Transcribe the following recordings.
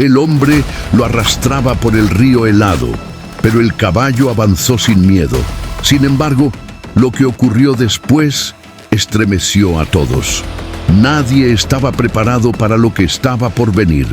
El hombre lo arrastraba por el río helado, pero el caballo avanzó sin miedo. Sin embargo, lo que ocurrió después estremeció a todos. Nadie estaba preparado para lo que estaba por venir.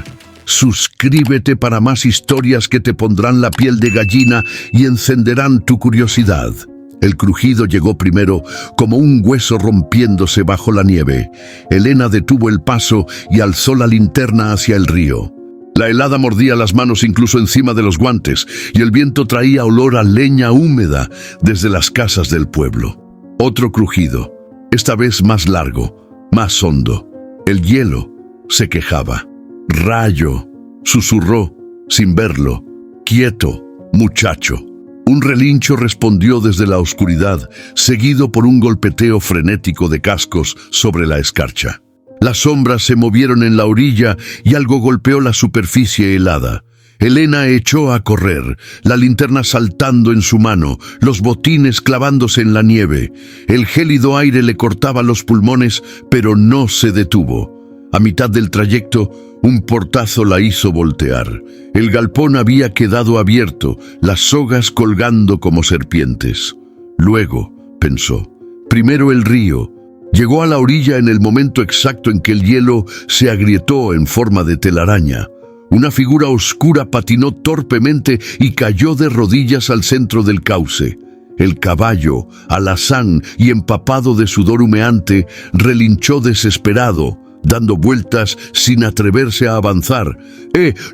Suscríbete para más historias que te pondrán la piel de gallina y encenderán tu curiosidad. El crujido llegó primero, como un hueso rompiéndose bajo la nieve. Elena detuvo el paso y alzó la linterna hacia el río. La helada mordía las manos incluso encima de los guantes, y el viento traía olor a leña húmeda desde las casas del pueblo. Otro crujido, esta vez más largo, más hondo. El hielo se quejaba. Rayo susurró, sin verlo: «Quieto, muchacho». Un relincho respondió desde la oscuridad, seguido por un golpeteo frenético de cascos sobre la escarcha. Las sombras se movieron en la orilla y algo golpeó la superficie helada. Elena echó a correr, la linterna saltando en su mano, los botines clavándose en la nieve. El gélido aire le cortaba los pulmones, pero no se detuvo. A mitad del trayecto, un portazo la hizo voltear. El galpón había quedado abierto, las sogas colgando como serpientes. Luego, pensó, primero el río. Llegó a la orilla en el momento exacto en que el hielo se agrietó en forma de telaraña. Una figura oscura patinó torpemente y cayó de rodillas al centro del cauce. El caballo, alazán y empapado de sudor humeante, relinchó desesperado, dando vueltas sin atreverse a avanzar.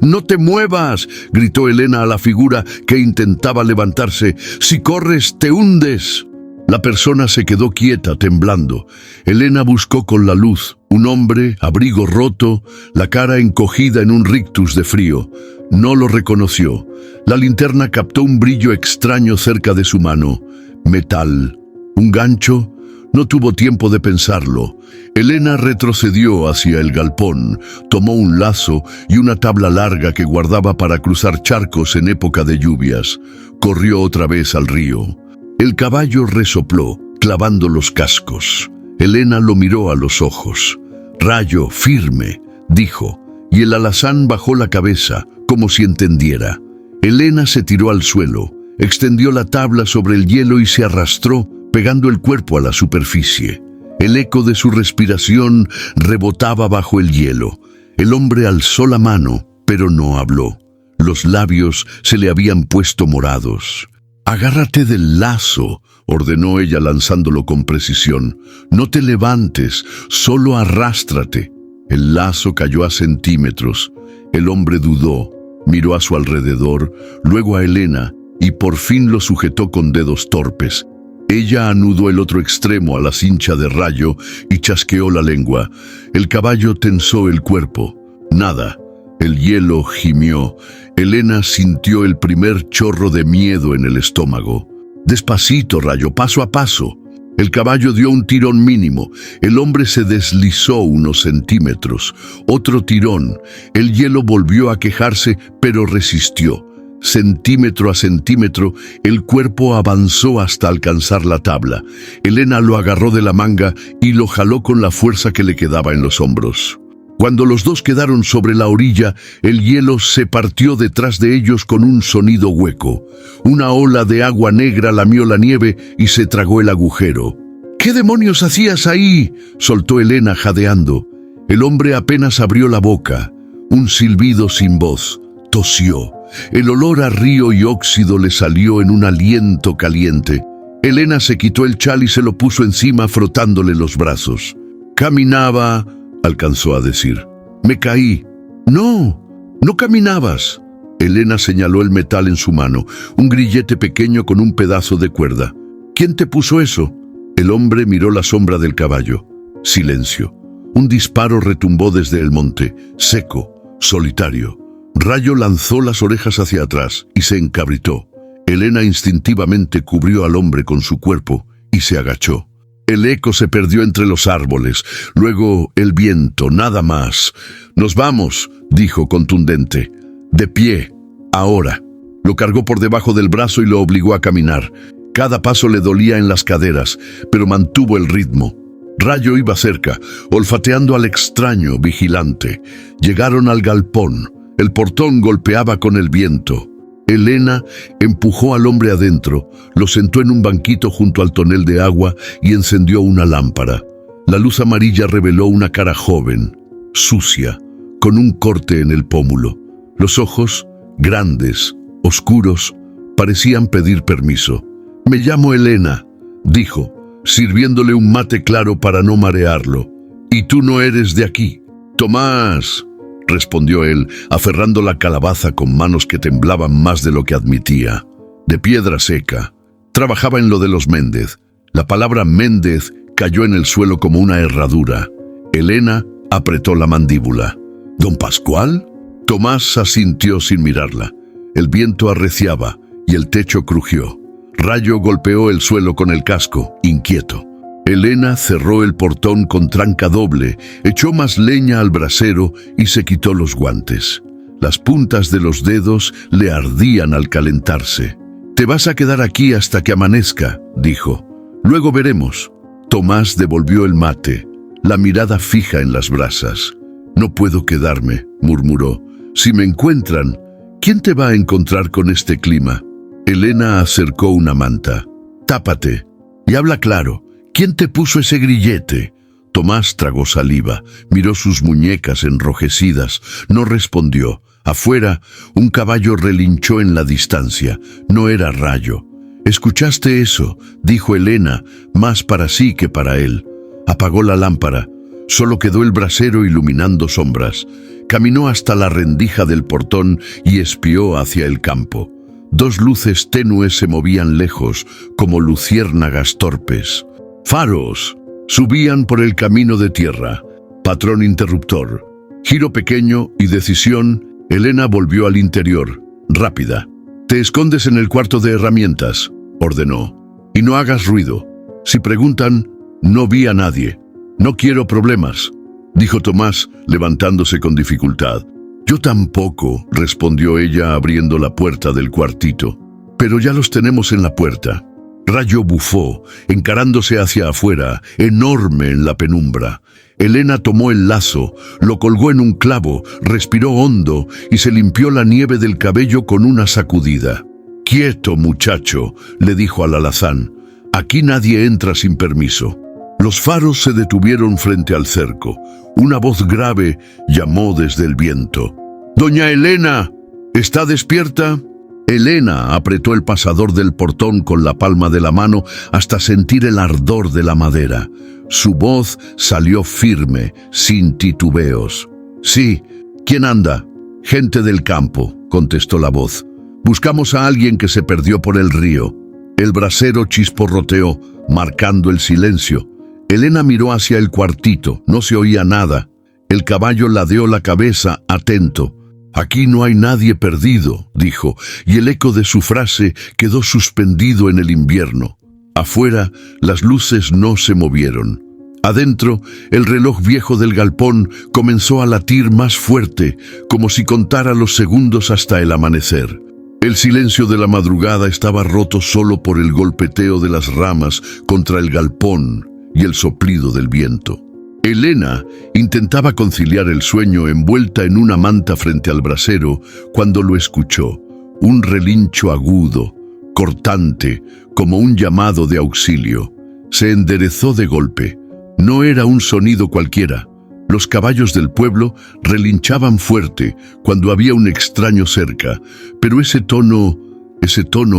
¡No te muevas!, gritó Elena a la figura que intentaba levantarse. «Si corres, te hundes». La persona se quedó quieta, temblando. Elena buscó con la luz. Un hombre, abrigo roto, la cara encogida en un rictus de frío. No lo reconoció. La linterna captó un brillo extraño cerca de su mano. Metal. ¿Un gancho? No tuvo tiempo de pensarlo. Elena retrocedió hacia el galpón, tomó un lazo y una tabla larga que guardaba para cruzar charcos en época de lluvias. Corrió otra vez al río. El caballo resopló, clavando los cascos. Elena lo miró a los ojos. «Rayo, firme», dijo, y el alazán bajó la cabeza, como si entendiera. Elena se tiró al suelo, extendió la tabla sobre el hielo y se arrastró, pegando el cuerpo a la superficie. El eco de su respiración rebotaba bajo el hielo. El hombre alzó la mano, pero no habló. Los labios se le habían puesto morados. «Agárrate del lazo», ordenó ella lanzándolo con precisión. «No te levantes, solo arrástrate». El lazo cayó a centímetros. El hombre dudó, miró a su alrededor, luego a Elena, y por fin lo sujetó con dedos torpes. Ella anudó el otro extremo a la cincha de Rayo y chasqueó la lengua. El caballo tensó el cuerpo. Nada. El hielo gimió. Elena sintió el primer chorro de miedo en el estómago. «Despacito, Rayo, paso a paso». El caballo dio un tirón mínimo. El hombre se deslizó unos centímetros. Otro tirón. El hielo volvió a quejarse, pero resistió. Centímetro a centímetro, el cuerpo avanzó hasta alcanzar la tabla. Elena lo agarró de la manga y lo jaló con la fuerza que le quedaba en los hombros. Cuando los dos quedaron sobre la orilla, el hielo se partió detrás de ellos con un sonido hueco. Una ola de agua negra lamió la nieve y se tragó el agujero. «¿Qué demonios hacías ahí?», soltó Elena jadeando. El hombre apenas abrió la boca. Un silbido sin voz. Tosió. El olor a río y óxido le salió en un aliento caliente. Elena se quitó el chal y se lo puso encima frotándole los brazos. «Caminaba», alcanzó a decir. «Me caí». «No, no caminabas». Elena señaló el metal en su mano, un grillete pequeño con un pedazo de cuerda. «¿Quién te puso eso?». El hombre miró la sombra del caballo. Silencio. Un disparo retumbó desde el monte, seco, solitario. Rayo lanzó las orejas hacia atrás y se encabritó. Elena instintivamente cubrió al hombre con su cuerpo y se agachó. El eco se perdió entre los árboles, luego el viento, nada más. «Nos vamos», dijo contundente. «De pie, ahora». Lo cargó por debajo del brazo y lo obligó a caminar. Cada paso le dolía en las caderas, pero mantuvo el ritmo. Rayo iba cerca, olfateando al extraño vigilante. Llegaron al galpón. El portón golpeaba con el viento. Elena empujó al hombre adentro, lo sentó en un banquito junto al tonel de agua y encendió una lámpara. La luz amarilla reveló una cara joven, sucia, con un corte en el pómulo. Los ojos, grandes, oscuros, parecían pedir permiso. «Me llamo Elena», dijo, sirviéndole un mate claro para no marearlo. «¿Y tú no eres de aquí?» «Tomás», respondió él, aferrando la calabaza con manos que temblaban más de lo que admitía. De piedra seca. Trabajaba en lo de los Méndez. La palabra Méndez cayó en el suelo como una herradura. Elena apretó la mandíbula. «¿Don Pascual?» Tomás asintió sin mirarla. El viento arreciaba y el techo crujió. Rayo golpeó el suelo con el casco, inquieto. Elena cerró el portón con tranca doble, echó más leña al brasero y se quitó los guantes. Las puntas de los dedos le ardían al calentarse. «Te vas a quedar aquí hasta que amanezca», dijo. «Luego veremos». Tomás devolvió el mate, la mirada fija en las brasas. «No puedo quedarme», murmuró. «Si me encuentran, ¿quién te va a encontrar con este clima?» Elena acercó una manta. «Tápate y habla claro. ¿Quién te puso ese grillete?» Tomás tragó saliva, miró sus muñecas enrojecidas, no respondió. Afuera, un caballo relinchó en la distancia. No era Rayo. «¿Escuchaste eso?», dijo Elena, más para sí que para él. Apagó la lámpara. Solo quedó el brasero iluminando sombras. Caminó hasta la rendija del portón y espió hacia el campo. Dos luces tenues se movían lejos, como luciérnagas torpes. «¡Faros!». Subían por el camino de tierra. Patrón interruptor. Giro pequeño y decisión. Elena volvió al interior, rápida. «Te escondes en el cuarto de herramientas», ordenó. «Y no hagas ruido. Si preguntan, no vi a nadie. No quiero problemas», dijo Tomás, levantándose con dificultad. «Yo tampoco», respondió ella abriendo la puerta del cuartito. «Pero ya los tenemos en la puerta». Rayo bufó, encarándose hacia afuera, enorme en la penumbra. Elena tomó el lazo, lo colgó en un clavo, respiró hondo y se limpió la nieve del cabello con una sacudida. «Quieto, muchacho», le dijo al alazán. «Aquí nadie entra sin permiso». Los faros se detuvieron frente al cerco. Una voz grave llamó desde el viento. «¡Doña Elena! ¿Está despierta?» Elena apretó el pasador del portón con la palma de la mano hasta sentir el ardor de la madera. Su voz salió firme, sin titubeos. «Sí, ¿quién anda?» «Gente del campo», contestó la voz. «Buscamos a alguien que se perdió por el río». El brasero chisporroteó, marcando el silencio. Elena miró hacia el cuartito, no se oía nada. El caballo ladeó la cabeza, atento. «Aquí no hay nadie perdido», dijo, y el eco de su frase quedó suspendido en el invierno. Afuera, las luces no se movieron. Adentro, el reloj viejo del galpón comenzó a latir más fuerte, como si contara los segundos hasta el amanecer. El silencio de la madrugada estaba roto solo por el golpeteo de las ramas contra el galpón y el soplido del viento. Elena intentaba conciliar el sueño envuelta en una manta frente al brasero cuando lo escuchó, un relincho agudo, cortante, como un llamado de auxilio. Se enderezó de golpe. No era un sonido cualquiera. Los caballos del pueblo relinchaban fuerte cuando había un extraño cerca, pero ese tono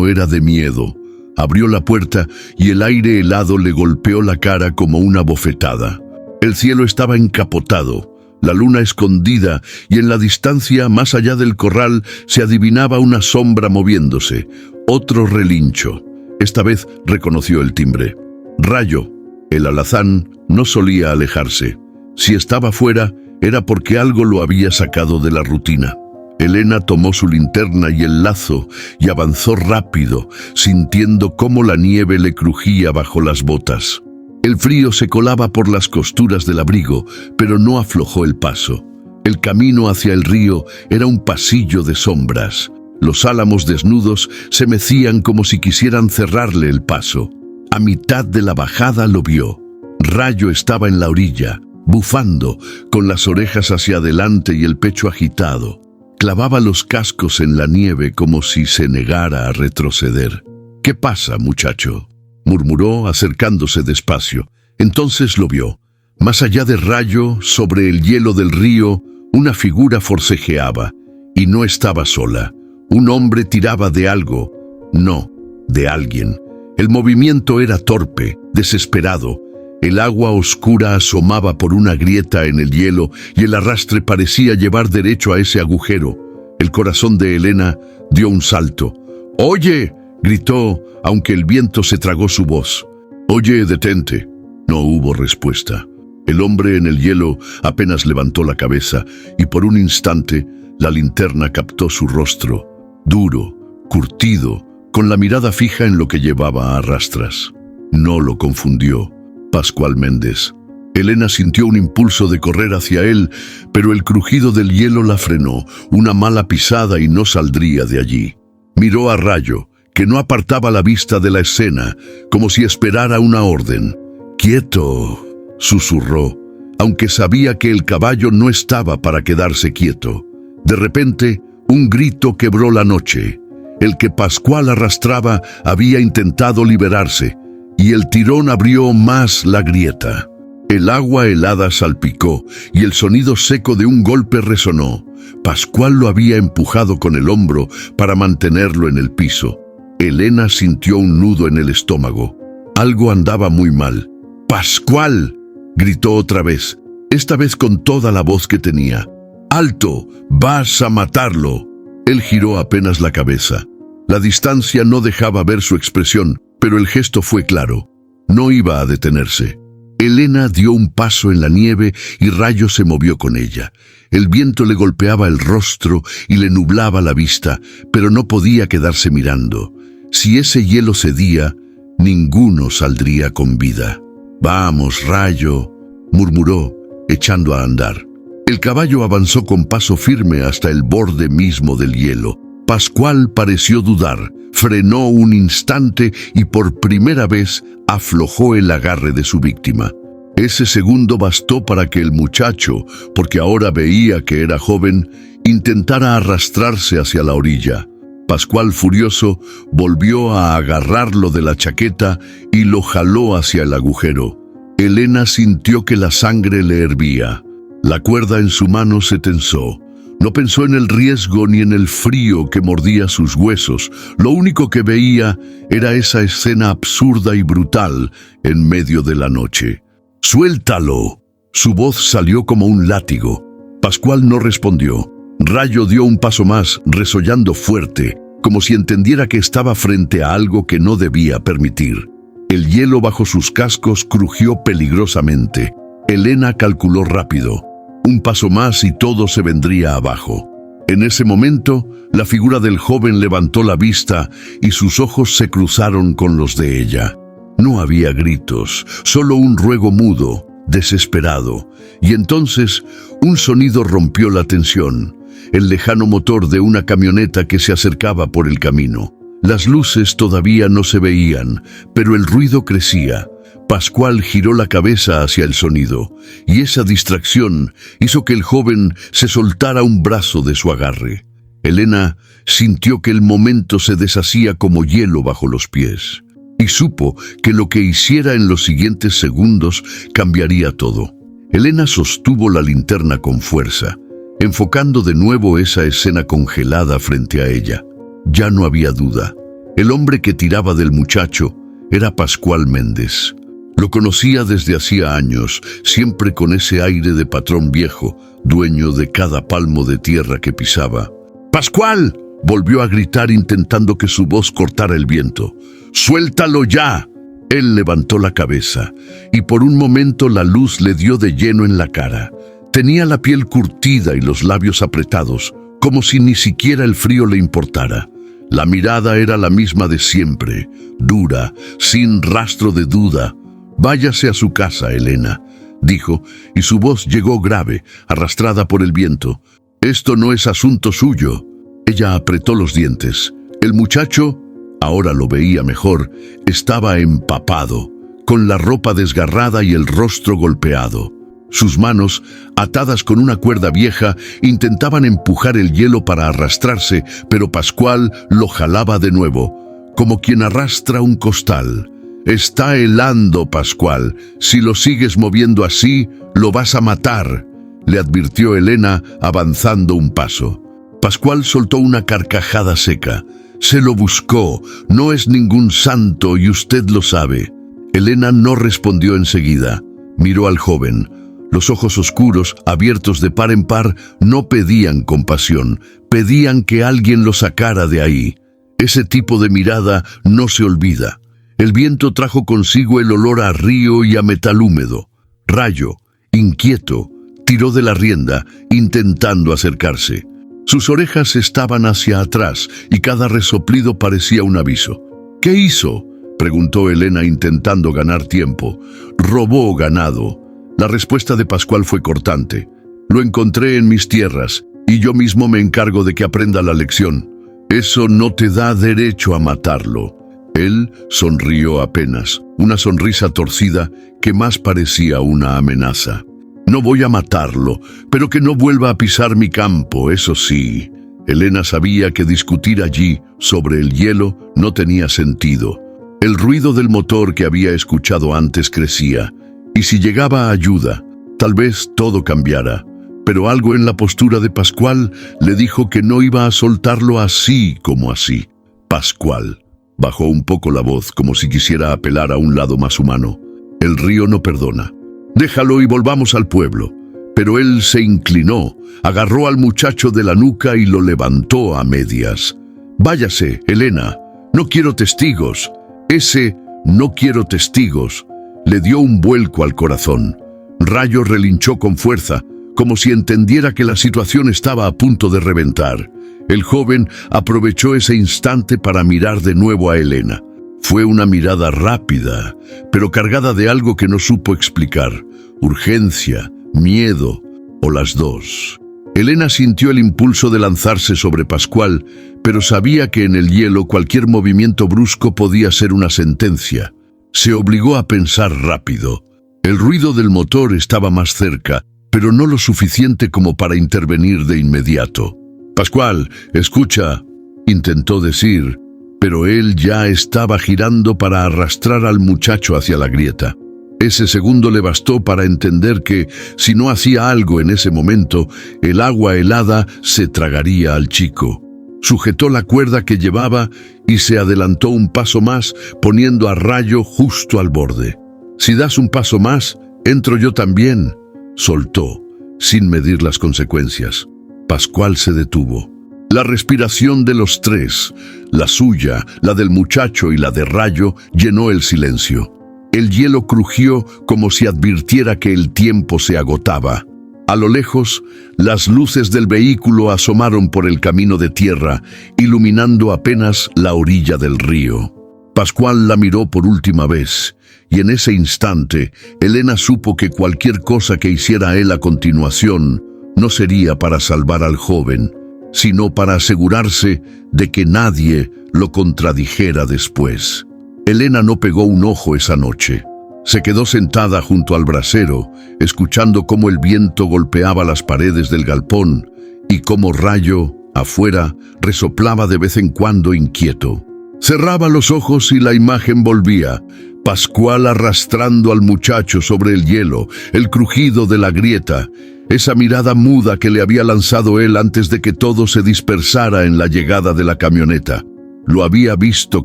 era de miedo. Abrió la puerta y el aire helado le golpeó la cara como una bofetada. El cielo estaba encapotado, la luna escondida, y en la distancia, más allá del corral, se adivinaba una sombra moviéndose. Otro relincho. Esta vez reconoció el timbre. Rayo. El alazán no solía alejarse. Si estaba fuera, era porque algo lo había sacado de la rutina. Elena tomó su linterna y el lazo y avanzó rápido, sintiendo cómo la nieve le crujía bajo las botas. El frío se colaba por las costuras del abrigo, pero no aflojó el paso. El camino hacia el río era un pasillo de sombras. Los álamos desnudos se mecían como si quisieran cerrarle el paso. A mitad de la bajada lo vio. Rayo estaba en la orilla, bufando, con las orejas hacia adelante y el pecho agitado. Clavaba los cascos en la nieve como si se negara a retroceder. «¿Qué pasa, muchacho?», murmuró acercándose despacio. Entonces lo vio. Más allá de Rayo, sobre el hielo del río, una figura forcejeaba. Y no estaba sola. Un hombre tiraba de algo. No, de alguien. El movimiento era torpe, desesperado. El agua oscura asomaba por una grieta en el hielo y el arrastre parecía llevar derecho a ese agujero. El corazón de Elena dio un salto. «¡Oye!», gritó, aunque el viento se tragó su voz. «Oye, detente». No hubo respuesta. El hombre en el hielo apenas levantó la cabeza y por un instante la linterna captó su rostro, duro, curtido, con la mirada fija en lo que llevaba a rastras. No lo confundió. Pascual Méndez. Elena sintió un impulso de correr hacia él, pero el crujido del hielo la frenó, una mala pisada y no saldría de allí. Miró a Rayo, que no apartaba la vista de la escena, como si esperara una orden. «¡Quieto!», susurró, aunque sabía que el caballo no estaba para quedarse quieto. De repente, un grito quebró la noche. El que Pascual arrastraba había intentado liberarse, y el tirón abrió más la grieta. El agua helada salpicó, y el sonido seco de un golpe resonó. Pascual lo había empujado con el hombro para mantenerlo en el piso. Elena sintió un nudo en el estómago. Algo andaba muy mal. «¡Pascual!», gritó otra vez, esta vez con toda la voz que tenía. «¡Alto! ¡Vas a matarlo!». Él giró apenas la cabeza. La distancia no dejaba ver su expresión, pero el gesto fue claro. No iba a detenerse. Elena dio un paso en la nieve y Rayo se movió con ella. El viento le golpeaba el rostro y le nublaba la vista, pero no podía quedarse mirando. Si ese hielo cedía, ninguno saldría con vida. «Vamos, Rayo», murmuró, echando a andar. El caballo avanzó con paso firme hasta el borde mismo del hielo. Pascual pareció dudar, frenó un instante y por primera vez aflojó el agarre de su víctima. Ese segundo bastó para que el muchacho, porque ahora veía que era joven, intentara arrastrarse hacia la orilla. Pascual, furioso, volvió a agarrarlo de la chaqueta y lo jaló hacia el agujero. Elena sintió que la sangre le hervía. La cuerda en su mano se tensó. No pensó en el riesgo ni en el frío que mordía sus huesos. Lo único que veía era esa escena absurda y brutal en medio de la noche. «¡Suéltalo!». Su voz salió como un látigo. Pascual no respondió. Rayo dio un paso más, resollando fuerte, como si entendiera que estaba frente a algo que no debía permitir. El hielo bajo sus cascos crujió peligrosamente. Elena calculó rápido. Un paso más y todo se vendría abajo. En ese momento, la figura del joven levantó la vista y sus ojos se cruzaron con los de ella. No había gritos, solo un ruego mudo, desesperado. Y entonces, un sonido rompió la tensión. El lejano motor de una camioneta que se acercaba por el camino. Las luces todavía no se veían, pero el ruido crecía. Pascual giró la cabeza hacia el sonido, y esa distracción hizo que el joven se soltara un brazo de su agarre. Elena sintió que el momento se deshacía como hielo bajo los pies, y supo que lo que hiciera en los siguientes segundos cambiaría todo. Elena sostuvo la linterna con fuerza, enfocando de nuevo esa escena congelada frente a ella. Ya no había duda. El hombre que tiraba del muchacho era Pascual Méndez. Lo conocía desde hacía años, siempre con ese aire de patrón viejo, dueño de cada palmo de tierra que pisaba. «¡Pascual!», volvió a gritar intentando que su voz cortara el viento. «¡Suéltalo ya!». Él levantó la cabeza, y por un momento la luz le dio de lleno en la cara. Tenía la piel curtida y los labios apretados, como si ni siquiera el frío le importara. La mirada era la misma de siempre, dura, sin rastro de duda. «Váyase a su casa, Elena», dijo, y su voz llegó grave, arrastrada por el viento. «Esto no es asunto suyo». Ella apretó los dientes. El muchacho, ahora lo veía mejor, estaba empapado, con la ropa desgarrada y el rostro golpeado. Sus manos, atadas con una cuerda vieja, intentaban empujar el hielo para arrastrarse, pero Pascual lo jalaba de nuevo, como quien arrastra un costal. «Está helando, Pascual. Si lo sigues moviendo así, lo vas a matar», le advirtió Elena, avanzando un paso. Pascual soltó una carcajada seca. «Se lo buscó. No es ningún santo y usted lo sabe». Elena no respondió enseguida. Miró al joven. Los ojos oscuros, abiertos de par en par, no pedían compasión, pedían que alguien lo sacara de ahí. Ese tipo de mirada no se olvida. El viento trajo consigo el olor a río y a metal húmedo. Rayo, inquieto, tiró de la rienda, intentando acercarse. Sus orejas estaban hacia atrás y cada resoplido parecía un aviso. «¿Qué hizo?», preguntó Elena intentando ganar tiempo. «Robó ganado». La respuesta de Pascual fue cortante. «Lo encontré en mis tierras y yo mismo me encargo de que aprenda la lección. Eso no te da derecho a matarlo». Él sonrió apenas, una sonrisa torcida que más parecía una amenaza. «No voy a matarlo, pero que no vuelva a pisar mi campo, eso sí». Elena sabía que discutir allí, sobre el hielo, no tenía sentido. El ruido del motor que había escuchado antes crecía, y si llegaba ayuda, tal vez todo cambiara. Pero algo en la postura de Pascual le dijo que no iba a soltarlo así como así. «Pascual», bajó un poco la voz como si quisiera apelar a un lado más humano, «el río no perdona. Déjalo y volvamos al pueblo». Pero él se inclinó, agarró al muchacho de la nuca y lo levantó a medias. «Váyase, Elena. No quiero testigos. Ese no quiero testigos» le dio un vuelco al corazón. Rayo relinchó con fuerza, como si entendiera que la situación estaba a punto de reventar. El joven aprovechó ese instante para mirar de nuevo a Elena. Fue una mirada rápida, pero cargada de algo que no supo explicar. Urgencia, miedo o las dos. Elena sintió el impulso de lanzarse sobre Pascual, pero sabía que en el hielo cualquier movimiento brusco podía ser una sentencia. Se obligó a pensar rápido. El ruido del motor estaba más cerca, pero no lo suficiente como para intervenir de inmediato. «Pascual, escucha», intentó decir, pero él ya estaba girando para arrastrar al muchacho hacia la grieta. Ese segundo le bastó para entender que, si no hacía algo en ese momento, el agua helada se tragaría al chico. Sujetó la cuerda que llevaba y se adelantó un paso más, poniendo a Rayo justo al borde. «Si das un paso más, entro yo también», soltó, sin medir las consecuencias. Pascual se detuvo. La respiración de los tres, la suya, la del muchacho y la de Rayo, llenó el silencio. El hielo crujió como si advirtiera que el tiempo se agotaba. A lo lejos, las luces del vehículo asomaron por el camino de tierra, iluminando apenas la orilla del río. Pascual la miró por última vez, y en ese instante, Elena supo que cualquier cosa que hiciera él a continuación no sería para salvar al joven, sino para asegurarse de que nadie lo contradijera después. Elena no pegó un ojo esa noche. Se quedó sentada junto al brasero, escuchando cómo el viento golpeaba las paredes del galpón y cómo Rayo, afuera, resoplaba de vez en cuando inquieto. Cerraba los ojos y la imagen volvía. Pascual arrastrando al muchacho sobre el hielo, el crujido de la grieta, esa mirada muda que le había lanzado él antes de que todo se dispersara en la llegada de la camioneta. Lo había visto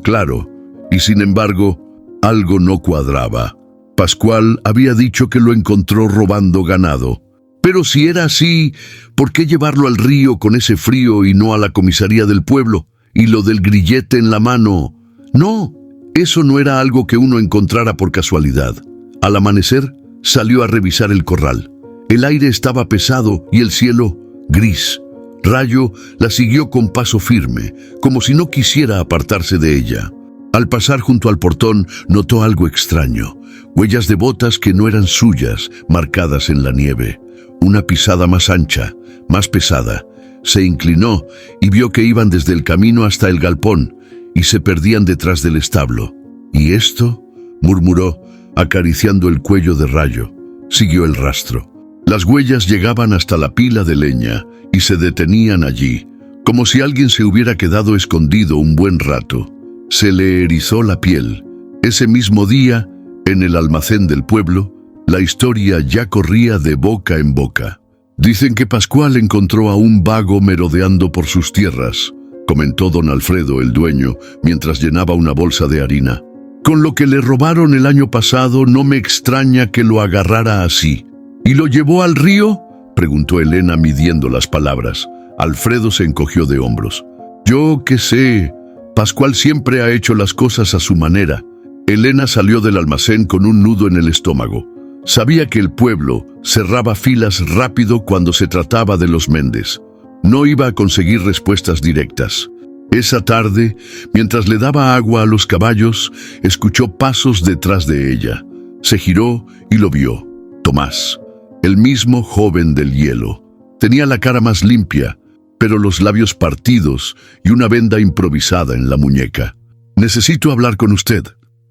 claro, y sin embargo, algo no cuadraba. Pascual había dicho que lo encontró robando ganado. Pero si era así, ¿por qué llevarlo al río con ese frío y no a la comisaría del pueblo? Y lo del grillete en la mano. No, eso no era algo que uno encontrara por casualidad. Al amanecer, salió a revisar el corral. El aire estaba pesado y el cielo gris. Rayo la siguió con paso firme, como si no quisiera apartarse de ella. Al pasar junto al portón, notó algo extraño. Huellas de botas que no eran suyas, marcadas en la nieve. Una pisada más ancha, más pesada. Se inclinó y vio que iban desde el camino hasta el galpón y se perdían detrás del establo. «¿Y esto?», murmuró, acariciando el cuello de Rayo. Siguió el rastro. Las huellas llegaban hasta la pila de leña y se detenían allí, como si alguien se hubiera quedado escondido un buen rato. Se le erizó la piel. Ese mismo día, en el almacén del pueblo, la historia ya corría de boca en boca. Dicen que Pascual encontró a un vago merodeando por sus tierras, comentó don Alfredo, el dueño, mientras llenaba una bolsa de harina. Con lo que le robaron el año pasado, no me extraña que lo agarrara así. ¿Y lo llevó al río?, preguntó Elena midiendo las palabras. Alfredo se encogió de hombros. Yo qué sé, Pascual siempre ha hecho las cosas a su manera. Elena salió del almacén con un nudo en el estómago. Sabía que el pueblo cerraba filas rápido cuando se trataba de los Méndez. No iba a conseguir respuestas directas. Esa tarde, mientras le daba agua a los caballos, escuchó pasos detrás de ella. Se giró y lo vio. Tomás, el mismo joven del hielo. Tenía la cara más limpia, pero los labios partidos y una venda improvisada en la muñeca. «Necesito hablar con usted»,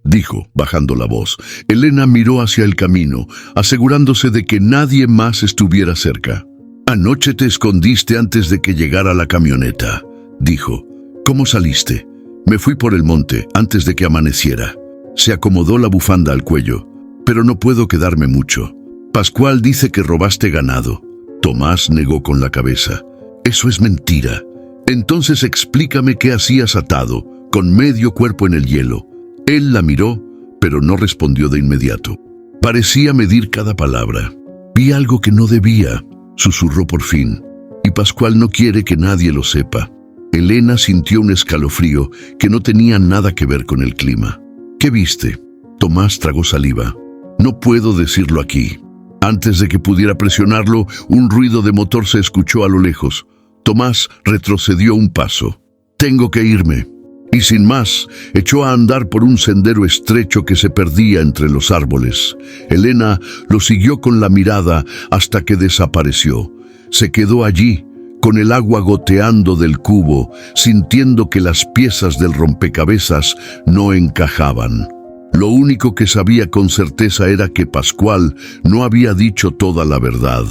dijo, bajando la voz. Elena miró hacia el camino, asegurándose de que nadie más estuviera cerca. «Anoche te escondiste antes de que llegara la camioneta», dijo. «¿Cómo saliste?» «Me fui por el monte antes de que amaneciera». Se acomodó la bufanda al cuello. «Pero no puedo quedarme mucho. Pascual dice que robaste ganado». Tomás negó con la cabeza. «Eso es mentira». «Entonces explícame qué hacías atado, con medio cuerpo en el hielo». Él la miró, pero no respondió de inmediato. Parecía medir cada palabra. «Vi algo que no debía», susurró por fin. «Y Pascual no quiere que nadie lo sepa». Elena sintió un escalofrío que no tenía nada que ver con el clima. «¿Qué viste?» Tomás tragó saliva. «No puedo decirlo aquí». Antes de que pudiera presionarlo, un ruido de motor se escuchó a lo lejos. Tomás retrocedió un paso. «Tengo que irme». Y sin más, echó a andar por un sendero estrecho que se perdía entre los árboles. Elena lo siguió con la mirada hasta que desapareció. Se quedó allí, con el agua goteando del cubo, sintiendo que las piezas del rompecabezas no encajaban. Lo único que sabía con certeza era que Pascual no había dicho toda la verdad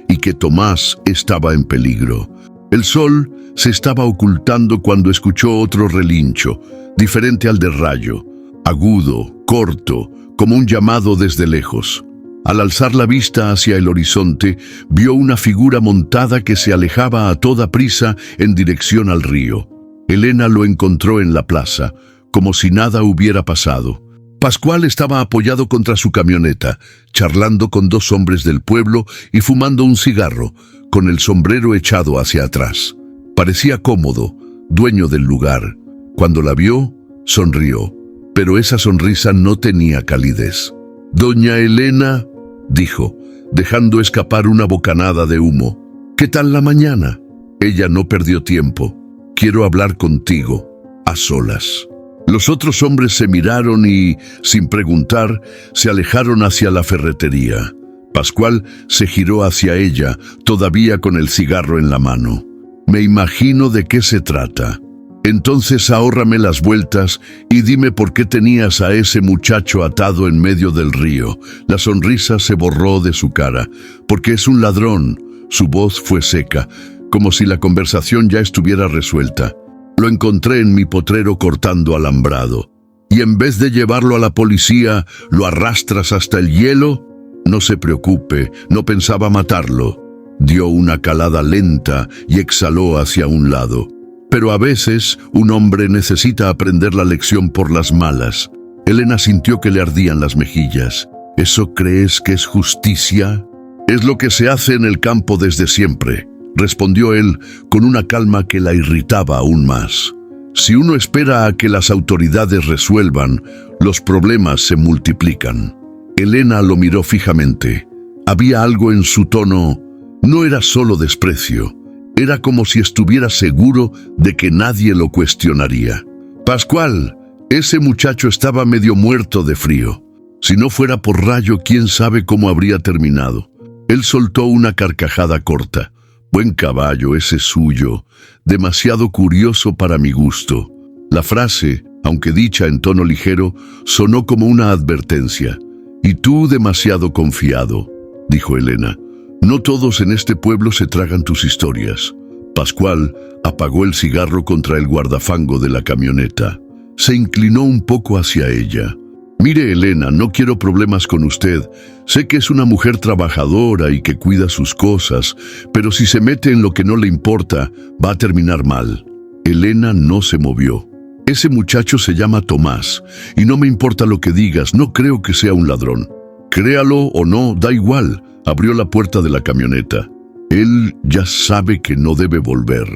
y que Tomás estaba en peligro. El sol se estaba ocultando cuando escuchó otro relincho, diferente al de Rayo, agudo, corto, como un llamado desde lejos. Al alzar la vista hacia el horizonte, vio una figura montada que se alejaba a toda prisa en dirección al río. Elena lo encontró en la plaza, como si nada hubiera pasado. Pascual estaba apoyado contra su camioneta, charlando con dos hombres del pueblo y fumando un cigarro, con el sombrero echado hacia atrás. Parecía cómodo, dueño del lugar. Cuando la vio, sonrió, pero esa sonrisa no tenía calidez. «Doña Elena», dijo, dejando escapar una bocanada de humo. «¿Qué tal la mañana?» Ella no perdió tiempo. «Quiero hablar contigo, a solas». Los otros hombres se miraron y, sin preguntar, se alejaron hacia la ferretería. Pascual se giró hacia ella, todavía con el cigarro en la mano. «Me imagino de qué se trata. Entonces ahórrame las vueltas y dime por qué tenías a ese muchacho atado en medio del río». La sonrisa se borró de su cara. «Porque es un ladrón». Su voz fue seca, como si la conversación ya estuviera resuelta. «Lo encontré en mi potrero cortando alambrado. Y en vez de llevarlo a la policía, ¿lo arrastras hasta el hielo?» «No se preocupe, no pensaba matarlo». Dio una calada lenta y exhaló hacia un lado. «Pero a veces un hombre necesita aprender la lección por las malas». Elena sintió que le ardían las mejillas. «¿Eso crees que es justicia?» «Es lo que se hace en el campo desde siempre», respondió él con una calma que la irritaba aún más. «Si uno espera a que las autoridades resuelvan, los problemas se multiplican». Elena lo miró fijamente. Había algo en su tono. No era solo desprecio. Era como si estuviera seguro de que nadie lo cuestionaría. «Pascual, ese muchacho estaba medio muerto de frío. Si no fuera por Rayo, quién sabe cómo habría terminado». Él soltó una carcajada corta. «Buen caballo ese suyo, demasiado curioso para mi gusto». La frase, aunque dicha en tono ligero, sonó como una advertencia. «Y tú demasiado confiado», dijo Elena. No todos en este pueblo se tragan tus historias. Pascual apagó el cigarro contra el guardafango de la camioneta. Se inclinó un poco hacia ella. Mire, Elena, no quiero problemas con usted. Sé que es una mujer trabajadora y que cuida sus cosas, pero si se mete en lo que no le importa, va a terminar mal. Elena no se movió. Ese muchacho se llama Tomás, y no me importa lo que digas, no creo que sea un ladrón. Créalo o no, da igual. Abrió la puerta de la camioneta. Él ya sabe que no debe volver.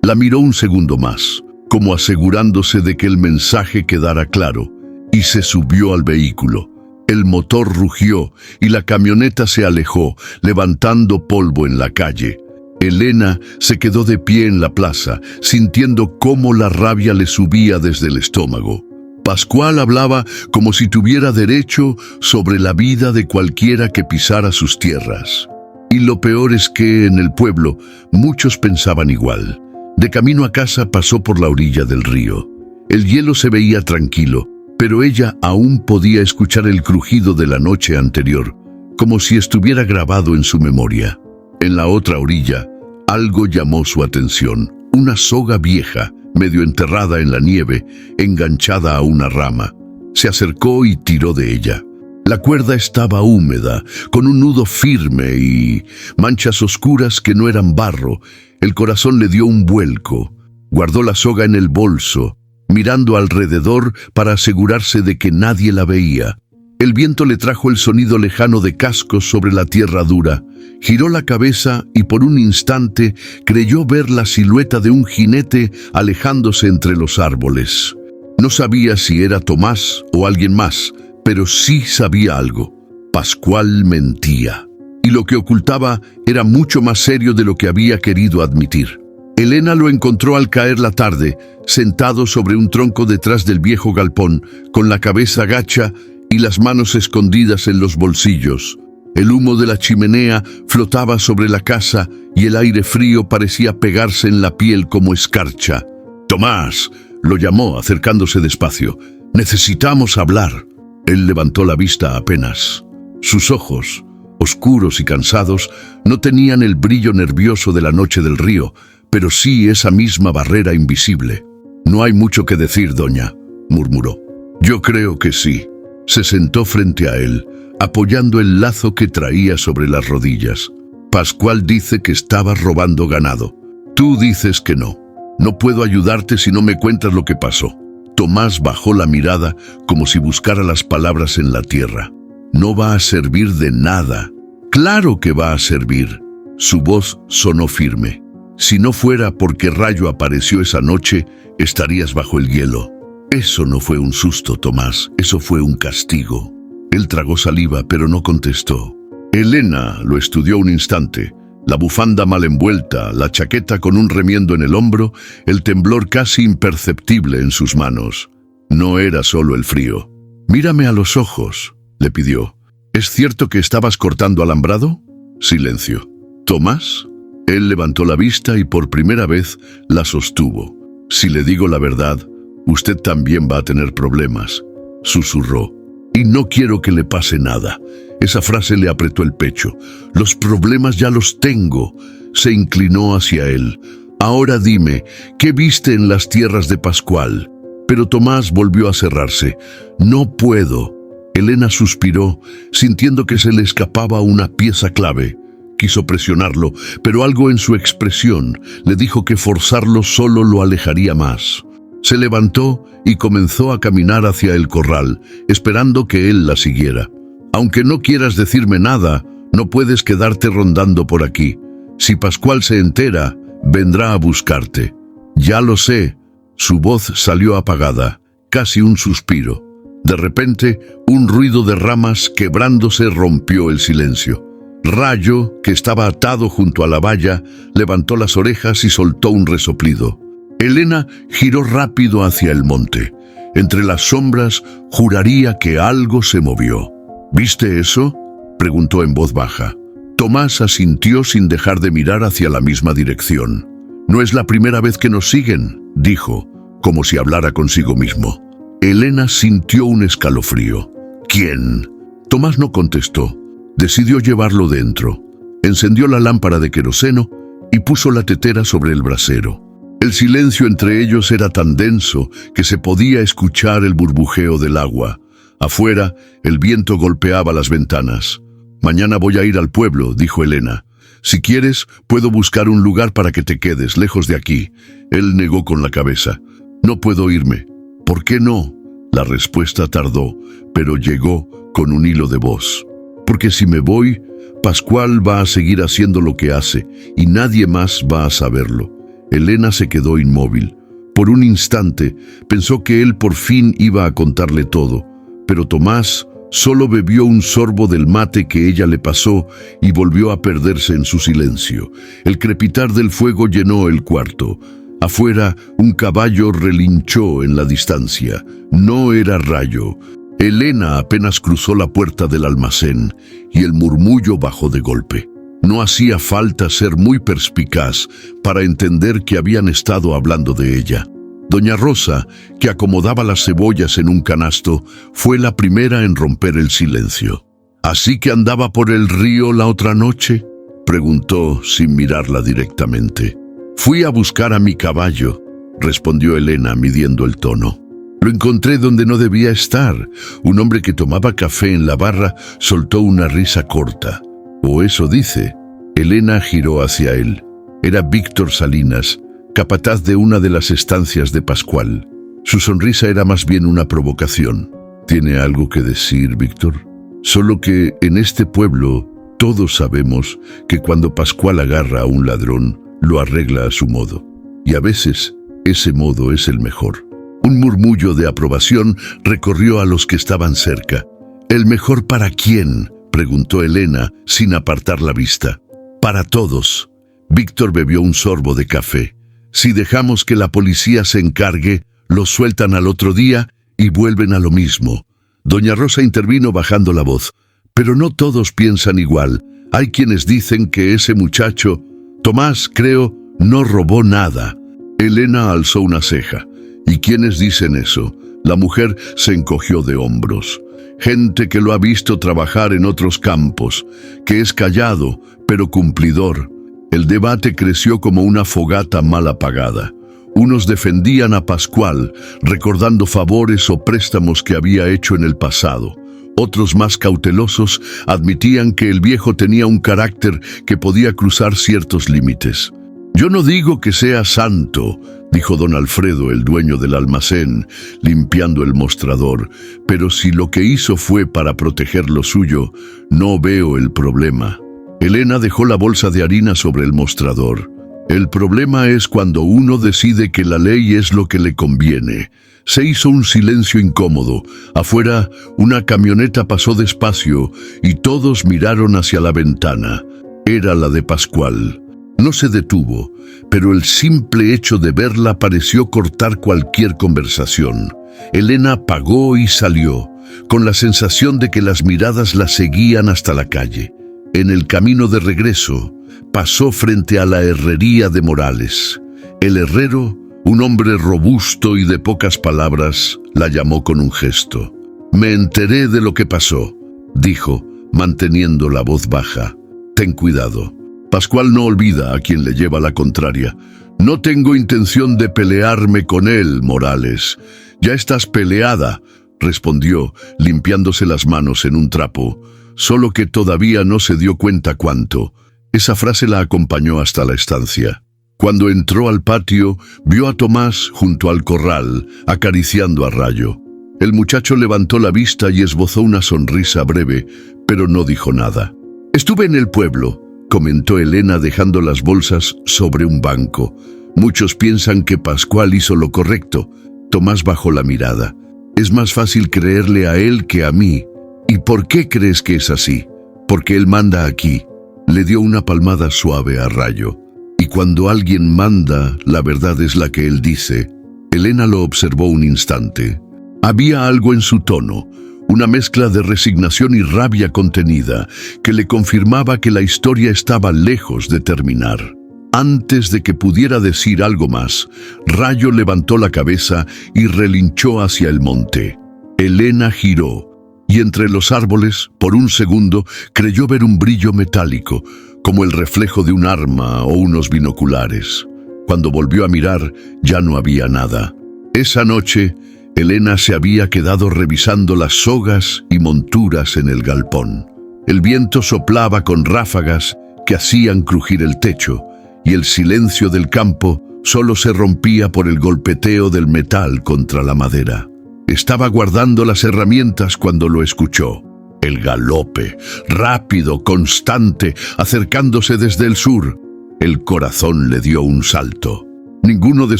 La miró un segundo más, como asegurándose de que el mensaje quedara claro, y se subió al vehículo. El motor rugió y la camioneta se alejó, levantando polvo en la calle. Elena se quedó de pie en la plaza, sintiendo cómo la rabia le subía desde el estómago. Pascual hablaba como si tuviera derecho sobre la vida de cualquiera que pisara sus tierras. Y lo peor es que en el pueblo muchos pensaban igual. De camino a casa pasó por la orilla del río. El hielo se veía tranquilo, pero ella aún podía escuchar el crujido de la noche anterior, como si estuviera grabado en su memoria. En la otra orilla, algo llamó su atención. Una soga vieja, medio enterrada en la nieve, enganchada a una rama. Se acercó y tiró de ella. La cuerda estaba húmeda, con un nudo firme y manchas oscuras que no eran barro. El corazón le dio un vuelco. Guardó la soga en el bolso, mirando alrededor para asegurarse de que nadie la veía. El viento le trajo el sonido lejano de cascos sobre la tierra dura. Giró la cabeza y por un instante creyó ver la silueta de un jinete alejándose entre los árboles. No sabía si era Tomás o alguien más, pero sí sabía algo. Pascual mentía, y lo que ocultaba era mucho más serio de lo que había querido admitir. Elena lo encontró al caer la tarde, sentado sobre un tronco detrás del viejo galpón, con la cabeza gacha y las manos escondidas en los bolsillos. El humo de la chimenea flotaba sobre la casa y el aire frío parecía pegarse en la piel como escarcha. «Tomás», lo llamó, acercándose despacio. «Necesitamos hablar». Él levantó la vista apenas. Sus ojos, oscuros y cansados, no tenían el brillo nervioso de la noche del río, pero sí esa misma barrera invisible. «No hay mucho que decir, doña», murmuró. «Yo creo que sí». Se sentó frente a él, apoyando el lazo que traía sobre las rodillas. «Pascual dice que estabas robando ganado. Tú dices que no. No puedo ayudarte si no me cuentas lo que pasó». Tomás bajó la mirada como si buscara las palabras en la tierra. «No va a servir de nada». «Claro que va a servir». Su voz sonó firme. «Si no fuera porque Rayo apareció esa noche, estarías bajo el hielo». «Eso no fue un susto, Tomás, eso fue un castigo». Él tragó saliva, pero no contestó. Elena lo estudió un instante. La bufanda mal envuelta, la chaqueta con un remiendo en el hombro, el temblor casi imperceptible en sus manos. No era solo el frío. «Mírame a los ojos», le pidió. «¿Es cierto que estabas cortando alambrado?» Silencio. «¿Tomás?» Él levantó la vista y por primera vez la sostuvo. «Si le digo la verdad, usted también va a tener problemas», susurró. «Y no quiero que le pase nada». Esa frase le apretó el pecho. «Los problemas ya los tengo». Se inclinó hacia él. «Ahora dime, ¿qué viste en las tierras de Pascual?» Pero Tomás volvió a cerrarse. «No puedo». Elena suspiró, sintiendo que se le escapaba una pieza clave. Quiso presionarlo, pero algo en su expresión le dijo que forzarlo solo lo alejaría más. Se levantó y comenzó a caminar hacia el corral, esperando que él la siguiera. «Aunque no quieras decirme nada, no puedes quedarte rondando por aquí. Si Pascual se entera, vendrá a buscarte». «Ya lo sé». Su voz salió apagada, casi un suspiro. De repente, un ruido de ramas quebrándose rompió el silencio. Rayo, que estaba atado junto a la valla, levantó las orejas y soltó un resoplido. Elena giró rápido hacia el monte. Entre las sombras, juraría que algo se movió. «¿Viste eso?», preguntó en voz baja. Tomás asintió sin dejar de mirar hacia la misma dirección. «No es la primera vez que nos siguen», dijo, como si hablara consigo mismo. Elena sintió un escalofrío. «¿Quién?». Tomás no contestó. Decidió llevarlo dentro. Encendió la lámpara de queroseno y puso la tetera sobre el brasero. El silencio entre ellos era tan denso que se podía escuchar el burbujeo del agua. Afuera, el viento golpeaba las ventanas. «Mañana voy a ir al pueblo», dijo Elena. «Si quieres, puedo buscar un lugar para que te quedes, lejos de aquí». Él negó con la cabeza. «No puedo irme». «¿Por qué no?». La respuesta tardó, pero llegó con un hilo de voz. «Porque si me voy, Pascual va a seguir haciendo lo que hace y nadie más va a saberlo». Elena se quedó inmóvil. Por un instante pensó que él por fin iba a contarle todo, pero Tomás solo bebió un sorbo del mate que ella le pasó y volvió a perderse en su silencio. El crepitar del fuego llenó el cuarto. Afuera, un caballo relinchó en la distancia. No era Rayo. Elena apenas cruzó la puerta del almacén y el murmullo bajó de golpe. No hacía falta ser muy perspicaz para entender que habían estado hablando de ella. Doña Rosa, que acomodaba las cebollas en un canasto, fue la primera en romper el silencio. «¿Así que andaba por el río la otra noche?», preguntó sin mirarla directamente. «Fui a buscar a mi caballo», respondió Elena midiendo el tono. «Lo encontré donde no debía estar». Un hombre que tomaba café en la barra soltó una risa corta. «¿O eso dice?». Elena giró hacia él. Era Víctor Salinas, capataz de una de las estancias de Pascual. Su sonrisa era más bien una provocación. «¿Tiene algo que decir, Víctor?». «Solo que en este pueblo todos sabemos que cuando Pascual agarra a un ladrón, lo arregla a su modo. Y a veces ese modo es el mejor». Un murmullo de aprobación recorrió a los que estaban cerca. «¿El mejor para quién?», preguntó Elena sin apartar la vista. «Para todos». Víctor bebió un sorbo de café. «Si dejamos que la policía se encargue, los sueltan al otro día y vuelven a lo mismo». Doña Rosa intervino bajando la voz. «Pero no todos piensan igual. Hay quienes dicen que ese muchacho, Tomás, creo, no robó nada». Elena alzó una ceja. «¿Y quiénes dicen eso?». La mujer se encogió de hombros. «Gente que lo ha visto trabajar en otros campos, que es callado, pero cumplidor». El debate creció como una fogata mal apagada. Unos defendían a Pascual, recordando favores o préstamos que había hecho en el pasado. Otros, más cautelosos, admitían que el viejo tenía un carácter que podía cruzar ciertos límites. «Yo no digo que sea santo», dijo don Alfredo, el dueño del almacén, limpiando el mostrador, «pero si lo que hizo fue para proteger lo suyo, no veo el problema». Elena dejó la bolsa de harina sobre el mostrador. «El problema es cuando uno decide que la ley es lo que le conviene». Se hizo un silencio incómodo. Afuera, una camioneta pasó despacio y todos miraron hacia la ventana. Era la de Pascual. No se detuvo, pero el simple hecho de verla pareció cortar cualquier conversación. Elena pagó y salió, con la sensación de que las miradas la seguían hasta la calle. En el camino de regreso, pasó frente a la herrería de Morales. El herrero, un hombre robusto y de pocas palabras, la llamó con un gesto. «Me enteré de lo que pasó», dijo, manteniendo la voz baja. «Ten cuidado. Pascual no olvida a quien le lleva la contraria. No tengo intención de pelearme con él, Morales». «Ya estás peleada», respondió, limpiándose las manos en un trapo. Solo que todavía no se dio cuenta cuánto. Esa frase la acompañó hasta la estancia. Cuando entró al patio, vio a Tomás junto al corral, acariciando a Rayo. El muchacho levantó la vista y esbozó una sonrisa breve, pero no dijo nada. «Estuve en el pueblo», comentó Elena dejando las bolsas sobre un banco. «Muchos piensan que Pascual hizo lo correcto». Tomás bajó la mirada. «Es más fácil creerle a él que a mí». «¿Y por qué crees que es así?». «Porque él manda aquí». Le dio una palmada suave a Rayo. «Y cuando alguien manda, la verdad es la que él dice». Elena lo observó un instante. Había algo en su tono, una mezcla de resignación y rabia contenida, que le confirmaba que la historia estaba lejos de terminar. Antes de que pudiera decir algo más, Rayo levantó la cabeza y relinchó hacia el monte. Elena giró, y entre los árboles, por un segundo, creyó ver un brillo metálico, como el reflejo de un arma o unos binoculares. Cuando volvió a mirar, ya no había nada. Esa noche, Elena se había quedado revisando las sogas y monturas en el galpón. El viento soplaba con ráfagas que hacían crujir el techo, y el silencio del campo solo se rompía por el golpeteo del metal contra la madera. Estaba guardando las herramientas cuando lo escuchó. El galope, rápido, constante, acercándose desde el sur. El corazón le dio un salto. Ninguno de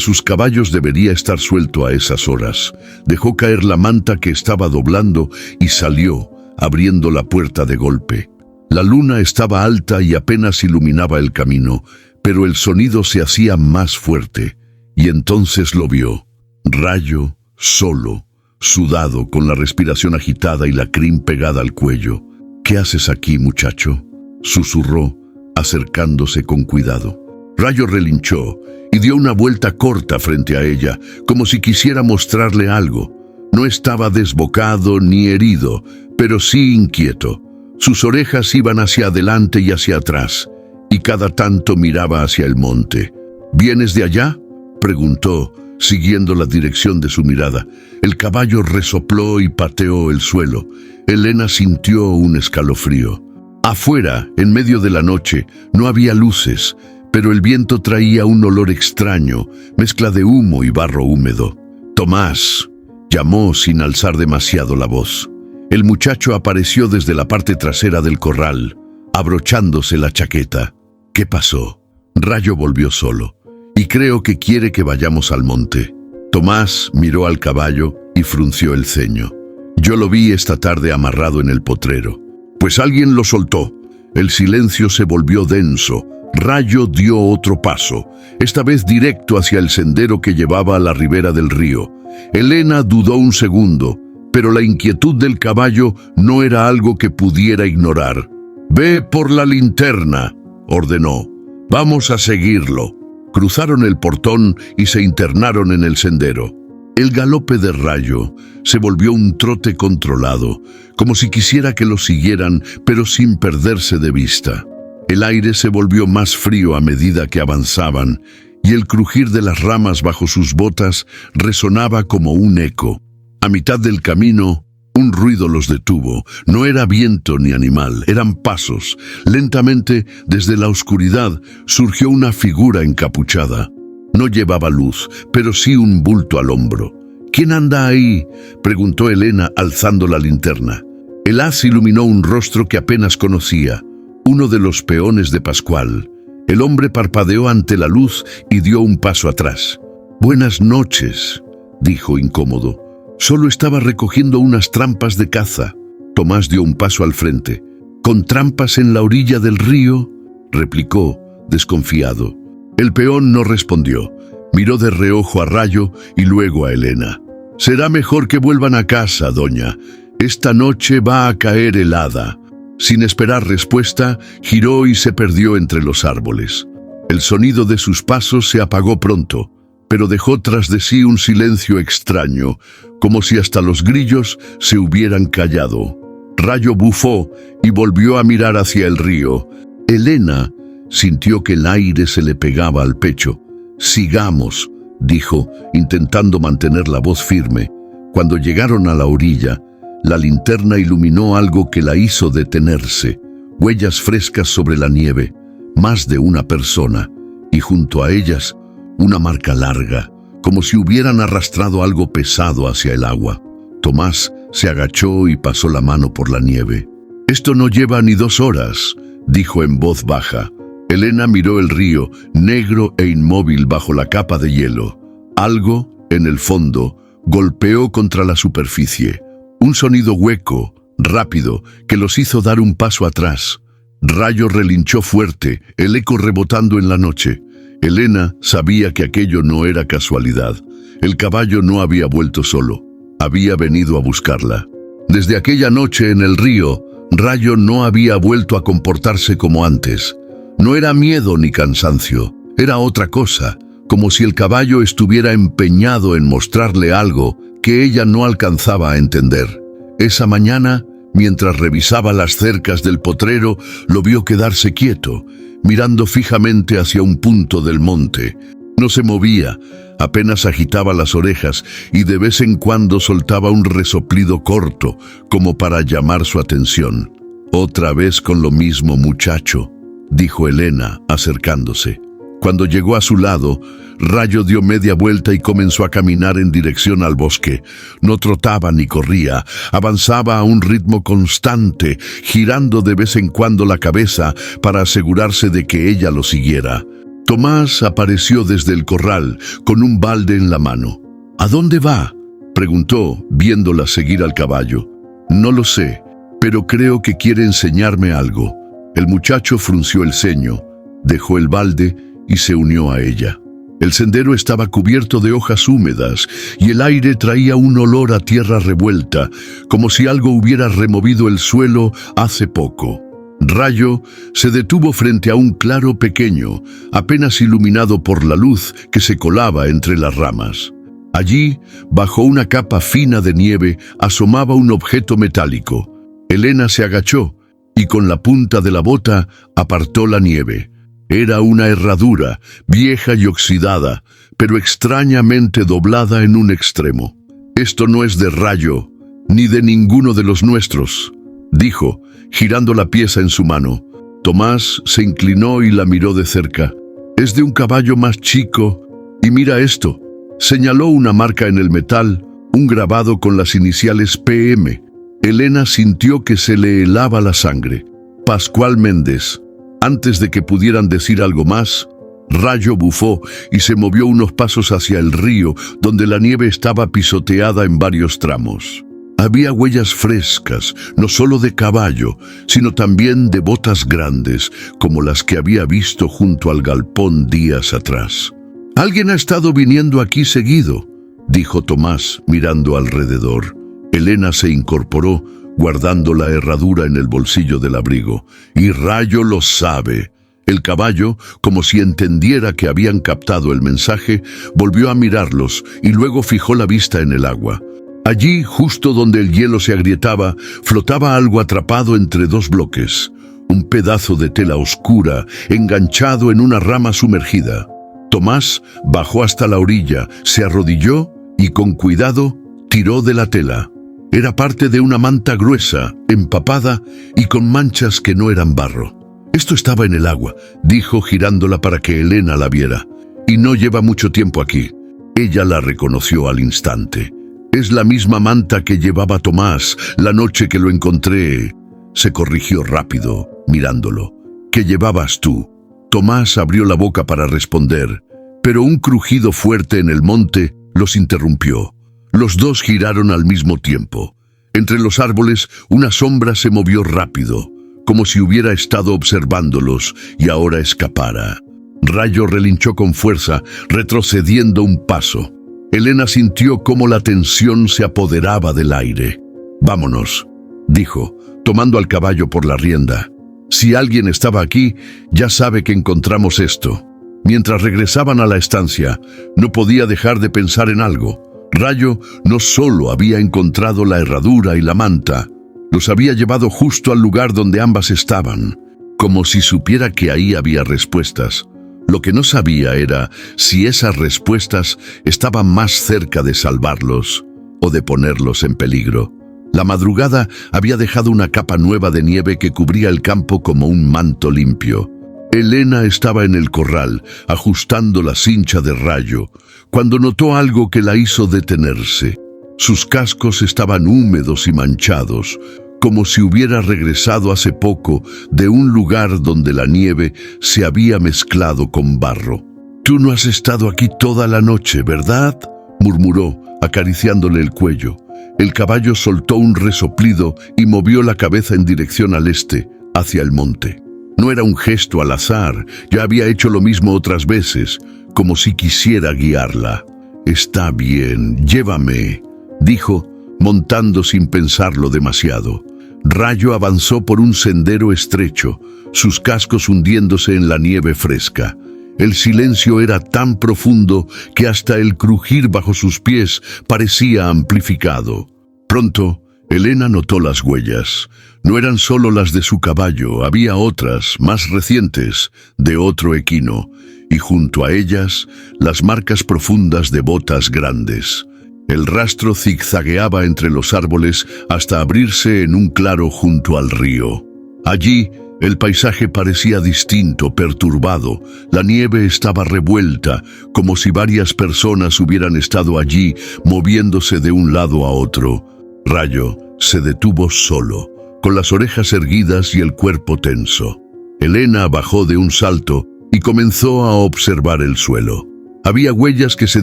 sus caballos debería estar suelto a esas horas. Dejó caer la manta que estaba doblando y salió, abriendo la puerta de golpe. La luna estaba alta y apenas iluminaba el camino, pero el sonido se hacía más fuerte, y entonces lo vio. Rayo, solo, sudado, con la respiración agitada y la crin pegada al cuello. «¿Qué haces aquí, muchacho?», susurró, acercándose con cuidado. Rayo relinchó y dio una vuelta corta frente a ella, como si quisiera mostrarle algo. No estaba desbocado ni herido, pero sí inquieto. Sus orejas iban hacia adelante y hacia atrás, y cada tanto miraba hacia el monte. «¿Vienes de allá?», preguntó, siguiendo la dirección de su mirada. El caballo resopló y pateó el suelo. Elena sintió un escalofrío. Afuera, en medio de la noche, no había luces, pero el viento traía un olor extraño, mezcla de humo y barro húmedo. «Tomás», llamó sin alzar demasiado la voz. El muchacho apareció desde la parte trasera del corral, abrochándose la chaqueta. «¿Qué pasó?». Rayo volvió solo. «Y creo que quiere que vayamos al monte». Tomás miró al caballo y frunció el ceño. «Yo lo vi esta tarde amarrado en el potrero». «Pues alguien lo soltó». El silencio se volvió denso. Rayo dio otro paso, esta vez directo hacia el sendero que llevaba a la ribera del río. Elena dudó un segundo, pero la inquietud del caballo no era algo que pudiera ignorar. «Ve por la linterna», ordenó. «Vamos a seguirlo». Cruzaron el portón y se internaron en el sendero. El galope de Rayo se volvió un trote controlado, como si quisiera que lo siguieran, pero sin perderse de vista. El aire se volvió más frío a medida que avanzaban, y el crujir de las ramas bajo sus botas resonaba como un eco. A mitad del camino, un ruido los detuvo. No era viento ni animal, eran pasos. Lentamente, desde la oscuridad, surgió una figura encapuchada. No llevaba luz, pero sí un bulto al hombro. «¿Quién anda ahí?», preguntó Elena, alzando la linterna. El haz iluminó un rostro que apenas conocía, uno de los peones de Pascual. El hombre parpadeó ante la luz y dio un paso atrás. «Buenas noches», dijo incómodo. «Solo estaba recogiendo unas trampas de caza». Tomás dio un paso al frente. «¿Con trampas en la orilla del río?», replicó, desconfiado. El peón no respondió. Miró de reojo a Rayo y luego a Elena. «Será mejor que vuelvan a casa, doña. Esta noche va a caer helada». Sin esperar respuesta, giró y se perdió entre los árboles. El sonido de sus pasos se apagó pronto, pero dejó tras de sí un silencio extraño, como si hasta los grillos se hubieran callado. Rayo bufó y volvió a mirar hacia el río. Elena sintió que el aire se le pegaba al pecho. «Sigamos», dijo, intentando mantener la voz firme. Cuando llegaron a la orilla, la linterna iluminó algo que la hizo detenerse. Huellas frescas sobre la nieve, más de una persona, y junto a ellas, una marca larga, como si hubieran arrastrado algo pesado hacia el agua. Tomás se agachó y pasó la mano por la nieve. «Esto no lleva ni 2 horas», dijo en voz baja. Elena miró el río, negro e inmóvil bajo la capa de hielo. Algo, en el fondo, golpeó contra la superficie. Un sonido hueco, rápido, que los hizo dar un paso atrás. Rayo relinchó fuerte, el eco rebotando en la noche. Elena sabía que aquello no era casualidad. El caballo no había vuelto solo. Había venido a buscarla. Desde aquella noche en el río, Rayo no había vuelto a comportarse como antes. No era miedo ni cansancio, era otra cosa, como si el caballo estuviera empeñado en mostrarle algo que ella no alcanzaba a entender. Esa mañana, Mientras revisaba las cercas del potrero, lo vio quedarse quieto, mirando fijamente hacia un punto del monte. No se movía, apenas agitaba las orejas y de vez en cuando soltaba un resoplido corto, como para llamar su atención. «Otra vez con lo mismo, muchacho», dijo Elena, acercándose. Cuando llegó a su lado, Rayo dio media vuelta y comenzó a caminar en dirección al bosque. No trotaba ni corría, avanzaba a un ritmo constante, girando de vez en cuando la cabeza para asegurarse de que ella lo siguiera. Tomás apareció desde el corral, con un balde en la mano. «¿A dónde va?», preguntó, viéndola seguir al caballo. «No lo sé, pero creo que quiere enseñarme algo». El muchacho frunció el ceño, dejó el balde y se unió a ella. El sendero estaba cubierto de hojas húmedas y el aire traía un olor a tierra revuelta, como si algo hubiera removido el suelo hace poco. Rayo se detuvo frente a un claro pequeño, apenas iluminado por la luz que se colaba entre las ramas. Allí, bajo una capa fina de nieve, asomaba un objeto metálico. Elena se agachó y con la punta de la bota apartó la nieve. Era una herradura, vieja y oxidada, pero extrañamente doblada en un extremo. «Esto no es de Rayo, ni de ninguno de los nuestros», dijo, girando la pieza en su mano. Tomás se inclinó y la miró de cerca. «Es de un caballo más chico, y mira esto». Señaló una marca en el metal, un grabado con las iniciales PM. Elena sintió que se le helaba la sangre. «Pascual Méndez». Antes de que pudieran decir algo más, Rayo bufó y se movió unos pasos hacia el río, donde la nieve estaba pisoteada en varios tramos. Había huellas frescas, no solo de caballo, sino también de botas grandes, como las que había visto junto al galpón días atrás. «Alguien ha estado viniendo aquí seguido», dijo Tomás, mirando alrededor. Elena se incorporó, guardando la herradura en el bolsillo del abrigo. «Y Rayo lo sabe». El caballo, como si entendiera que habían captado el mensaje, volvió a mirarlos y luego fijó la vista en el agua. Allí, justo donde el hielo se agrietaba, flotaba algo atrapado entre dos bloques. Un pedazo de tela oscura, enganchado en una rama sumergida. Tomás bajó hasta la orilla, se arrodilló y con cuidado tiró de la tela. Era parte de una manta gruesa, empapada y con manchas que no eran barro. «Esto estaba en el agua», dijo girándola para que Elena la viera. «Y no lleva mucho tiempo aquí». Ella la reconoció al instante. «Es la misma manta que llevaba Tomás la noche que lo encontré». Se corrigió rápido, mirándolo. «¿Qué llevabas tú?». Tomás abrió la boca para responder, pero un crujido fuerte en el monte los interrumpió. Los dos giraron al mismo tiempo. Entre los árboles, una sombra se movió rápido, como si hubiera estado observándolos y ahora escapara. Rayo relinchó con fuerza, retrocediendo un paso. Elena sintió cómo la tensión se apoderaba del aire. «Vámonos», dijo, tomando al caballo por la rienda. «Si alguien estaba aquí, ya sabe que encontramos esto». Mientras regresaban a la estancia, no podía dejar de pensar en algo. Rayo no solo había encontrado la herradura y la manta, los había llevado justo al lugar donde ambas estaban, como si supiera que ahí había respuestas. Lo que no sabía era si esas respuestas estaban más cerca de salvarlos o de ponerlos en peligro. La madrugada había dejado una capa nueva de nieve que cubría el campo como un manto limpio. Elena estaba en el corral, ajustando la cincha de Rayo, cuando notó algo que la hizo detenerse. Sus cascos estaban húmedos y manchados, como si hubiera regresado hace poco de un lugar donde la nieve se había mezclado con barro. «Tú no has estado aquí toda la noche, ¿verdad?», murmuró, acariciándole el cuello. El caballo soltó un resoplido y movió la cabeza en dirección al este, hacia el monte. No era un gesto al azar, ya había hecho lo mismo otras veces, como si quisiera guiarla. «Está bien, llévame», dijo, montando sin pensarlo demasiado. Rayo avanzó por un sendero estrecho, sus cascos hundiéndose en la nieve fresca. El silencio era tan profundo que hasta el crujir bajo sus pies parecía amplificado. Pronto, Elena notó las huellas. No eran solo las de su caballo, había otras, más recientes, de otro equino, y junto a ellas, las marcas profundas de botas grandes. El rastro zigzagueaba entre los árboles hasta abrirse en un claro junto al río. Allí, el paisaje parecía distinto, perturbado. La nieve estaba revuelta, como si varias personas hubieran estado allí, moviéndose de un lado a otro. Rayo se detuvo solo, con las orejas erguidas y el cuerpo tenso. Elena bajó de un salto y comenzó a observar el suelo. Había huellas que se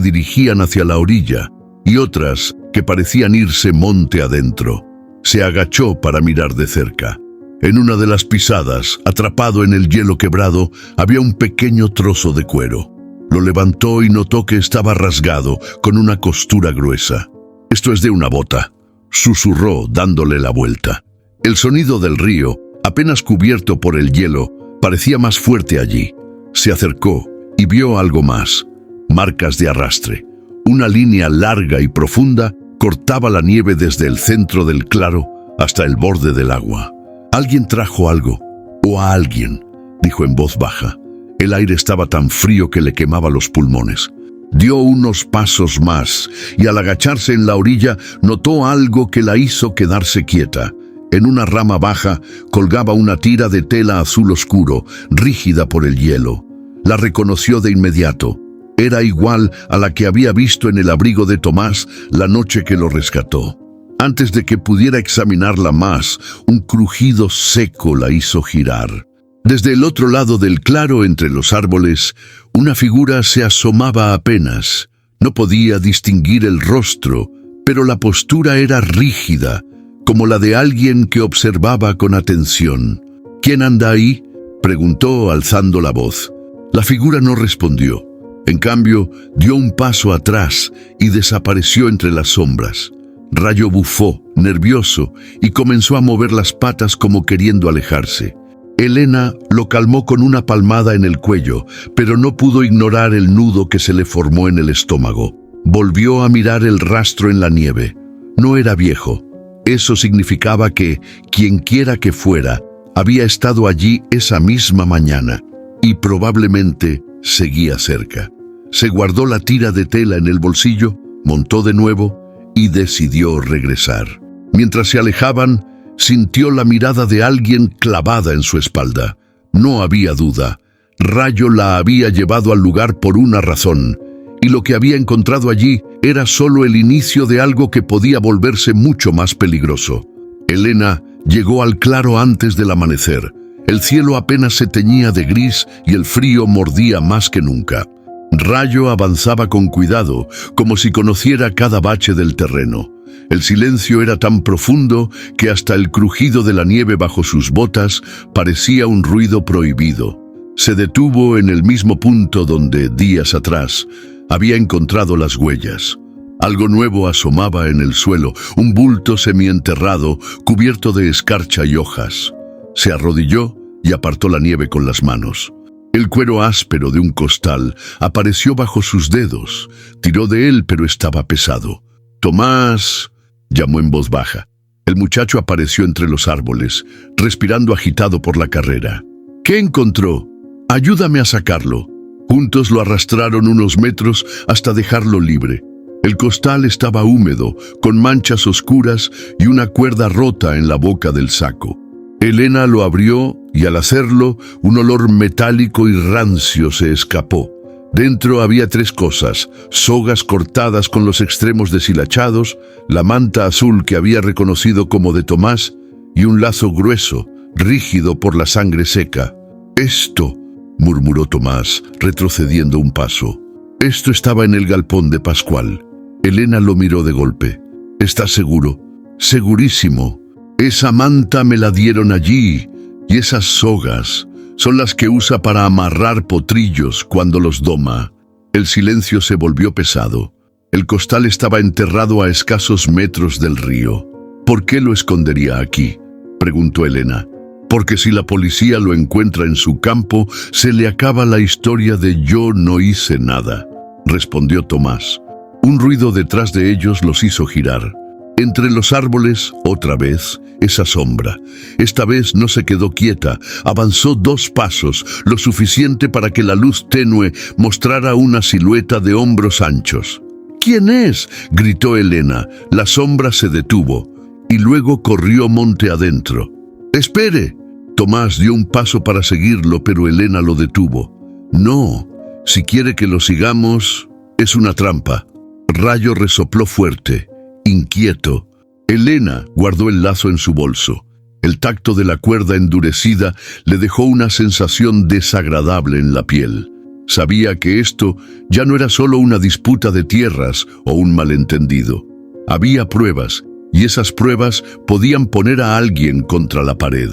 dirigían hacia la orilla y otras que parecían irse monte adentro. Se agachó para mirar de cerca. En una de las pisadas, atrapado en el hielo quebrado, había un pequeño trozo de cuero. Lo levantó y notó que estaba rasgado, con una costura gruesa. «Esto es de una bota», susurró dándole la vuelta. El sonido del río, apenas cubierto por el hielo, parecía más fuerte allí. Se acercó y vio algo más. Marcas de arrastre. Una línea larga y profunda cortaba la nieve desde el centro del claro hasta el borde del agua. «Alguien trajo algo, o a alguien», dijo en voz baja. El aire estaba tan frío que le quemaba los pulmones. Dio unos pasos más y al agacharse en la orilla notó algo que la hizo quedarse quieta. En una rama baja colgaba una tira de tela azul oscuro, rígida por el hielo. La reconoció de inmediato. Era igual a la que había visto en el abrigo de Tomás la noche que lo rescató. Antes de que pudiera examinarla más, un crujido seco la hizo girar. Desde el otro lado del claro, entre los árboles, una figura se asomaba apenas. No podía distinguir el rostro, pero la postura era rígida, como la de alguien que observaba con atención. «¿Quién anda ahí?», preguntó alzando la voz. La figura no respondió. En cambio, dio un paso atrás y desapareció entre las sombras. Rayo bufó, nervioso, y comenzó a mover las patas como queriendo alejarse. Elena lo calmó con una palmada en el cuello, pero no pudo ignorar el nudo que se le formó en el estómago. Volvió a mirar el rastro en la nieve. No era viejo. Eso significaba que, quienquiera que fuera, había estado allí esa misma mañana, y probablemente seguía cerca. Se guardó la tira de tela en el bolsillo, montó de nuevo y decidió regresar. Mientras se alejaban, sintió la mirada de alguien clavada en su espalda. No había duda. Rayo la había llevado al lugar por una razón, y lo que había encontrado allí era solo el inicio de algo que podía volverse mucho más peligroso. Elena llegó al claro antes del amanecer. El cielo apenas se teñía de gris y el frío mordía más que nunca. Rayo avanzaba con cuidado, como si conociera cada bache del terreno. El silencio era tan profundo que hasta el crujido de la nieve bajo sus botas parecía un ruido prohibido. Se detuvo en el mismo punto donde, días atrás, había encontrado las huellas. Algo nuevo asomaba en el suelo, un bulto semienterrado, cubierto de escarcha y hojas. Se arrodilló y apartó la nieve con las manos. El cuero áspero de un costal apareció bajo sus dedos. Tiró de él, pero estaba pesado. «Tomás», llamó en voz baja. El muchacho apareció entre los árboles, respirando agitado por la carrera. «¿Qué encontró? Ayúdame a sacarlo». Juntos lo arrastraron unos metros hasta dejarlo libre. El costal estaba húmedo, con manchas oscuras y una cuerda rota en la boca del saco. Elena lo abrió y al hacerlo, un olor metálico y rancio se escapó. Dentro había 3 cosas: sogas cortadas con los extremos deshilachados, la manta azul que había reconocido como de Tomás y un lazo grueso, rígido por la sangre seca. «Esto», murmuró Tomás, retrocediendo un paso. «Esto estaba en el galpón de Pascual». Elena lo miró de golpe. «¿Estás seguro?» «Segurísimo. Esa manta me la dieron allí, y esas sogas son las que usa para amarrar potrillos cuando los doma». El silencio se volvió pesado. El costal estaba enterrado a escasos metros del río. «¿Por qué lo escondería aquí?», preguntó Elena. «Porque si la policía lo encuentra en su campo, se le acaba la historia de yo no hice nada», respondió Tomás. Un ruido detrás de ellos los hizo girar. Entre los árboles, otra vez, esa sombra. Esta vez no se quedó quieta, avanzó 2 pasos, lo suficiente para que la luz tenue mostrara una silueta de hombros anchos. «¿Quién es?», gritó Elena. La sombra se detuvo y luego corrió monte adentro. «¡Espere!». Tomás dio un paso para seguirlo, pero Elena lo detuvo. «No, si quiere que lo sigamos, es una trampa». Rayo resopló fuerte, inquieto. Elena guardó el lazo en su bolso. El tacto de la cuerda endurecida le dejó una sensación desagradable en la piel. Sabía que esto ya no era solo una disputa de tierras o un malentendido. Había pruebas, y esas pruebas podían poner a alguien contra la pared.